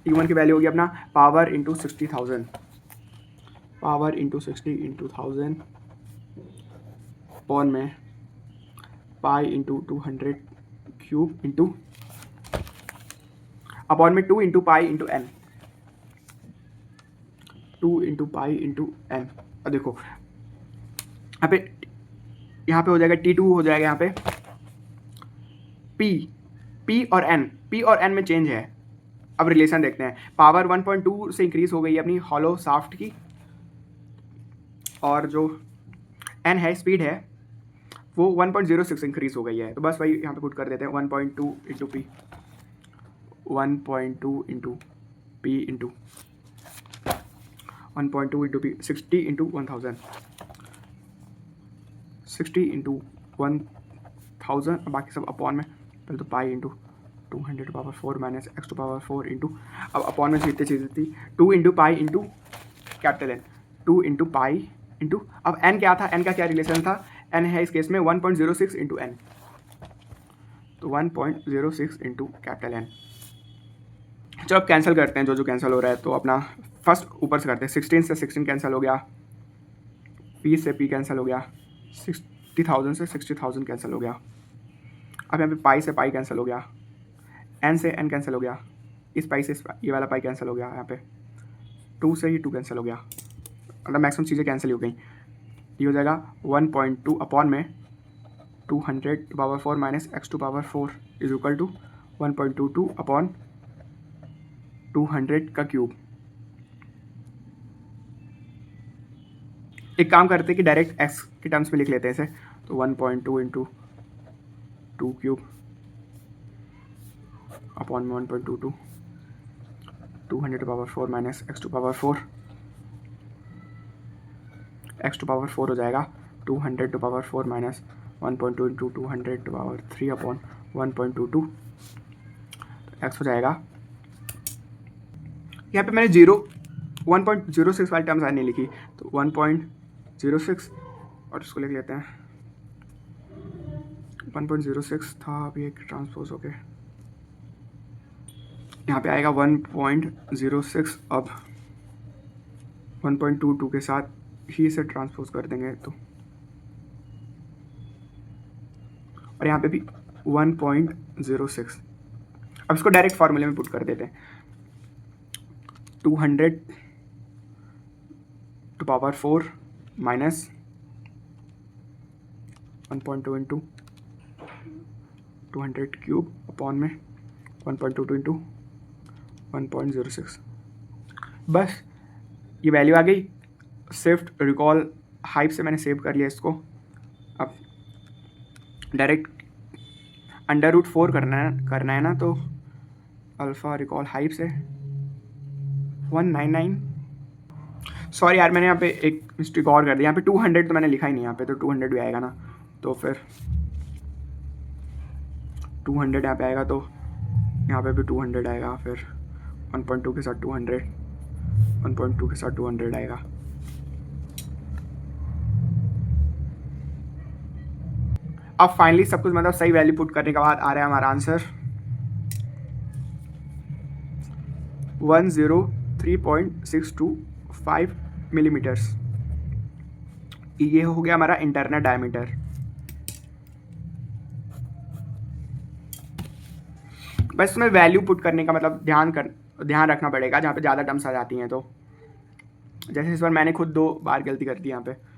T1 की वैल्यू होगी अपना power into 60,000, power into 60 into 1000 upon में pi into 200 cube into upon में 2 into pi into N, 2 into pi into N. अब देखो यहाँ पे हो जाएगा T2 हो जाएगा यहाँ पे P और N में चेंज है। अब रिलेशन देखते हैं, पावर 1.2 से इंक्रीज हो गई है अपनी हॉलो शाफ्ट की, और जो N है स्पीड है वो 1.06 इंक्रीज हो गई है, तो बस वही यहाँ पे पुट कर देते हैं 1.2 into P, 1.2 into P into 1.2 into P, 60 into 1000, 60 into 1000, बाकी सब अपॉन में, पहले तो pi into 200 to power 4 minus x to power 4 into, अब अपॉन में सीधे चीज़ थी 2 into pi into capital N, 2 into pi into, अब n क्या था, n का क्या रिलेशन था, n है इस केस में 1.06 इंटू n, तो 1.06 इंटू कैपिटल N। चलो अब कैंसिल करते हैं जो कैंसिल हो रहा है, तो अपना फर्स्ट ऊपर से करते हैं, 16 से 16 कैंसिल हो गया, p से p कैंसिल हो गया, 60,000 से 60,000 कैंसिल हो गया, अब यहाँ पे पाई से पाई कैंसिल हो गया, n से n कैंसिल हो गया, इस पाई से ये वाला पाई कैंसिल हो गया, यहाँ पे 2 से ही 2 कैंसिल हो गया, मतलब मैक्सिमम चीज़ें कैंसिल हो गई। ये हो जाएगा 1.2 अपॉन में 200 to power 4 minus x to power 4 is equal to 1.22 upon 200 का क्यूब। एक काम करते हैं कि डायरेक्ट x के टर्म्स में लिख लेते हैं इसे, तो 1.2 इंटू 2 क्यूब अपॉन में 1.22, 200 to power 4 minus x to power 4, x to power 4 हो जाएगा 200 to power 4 minus 1.2 into 200 to power 3 upon 1.22, x हो जाएगा, यहाँ पे मैंने 1.06 वाली टर्म्स नहीं लिखी, तो 1.06 और इसको लिख लेते हैं 1.06 था, अभी एक ट्रांसपोज होके यहाँ पे आएगा 1.06, अब 1.22 के साथ ही इसे ट्रांसपोज कर देंगे, तो और यहाँ पे भी 1.06। अब इसको डायरेक्ट फार्मूले में पुट कर देते हैं, 200 to power 4 minus 1.2 into 200 cube upon में 1.22 इंटू 1.06, बस ये वैल्यू आ गई। शिफ्ट रिकॉल हाइप से मैंने सेव कर लिया इसको, अब डायरेक्ट √4 करना है ना, तो अल्फ़ा रिकॉल हाइप से 199, सॉरी यार मैंने यहाँ पे एक मिस्टेक और कर दी, यहाँ पे 200 तो मैंने लिखा ही नहीं, यहाँ पे तो 200 भी आएगा ना, तो फिर 200 यहाँ पे आएगा, तो यहाँ पे भी 200 आएगा, फिर 1.2 के साथ 200, 1.2 के साथ 200 आएगा। अब फाइनली सब कुछ मतलब सही वैल्यू पुट करने के बाद आ रहा है हमारा आंसर 103.625 मिलीमीटर्स। ये हो गया हमारा इंटरनल डायमीटर। बस इसमें वैल्यू पुट करने का मतलब ध्यान रखना पड़ेगा, जहाँ पे ज़्यादा टर्म्स आ जाती हैं, तो जैसे इस बार मैंने खुद 2 बार गलती कर दी यहाँ पे।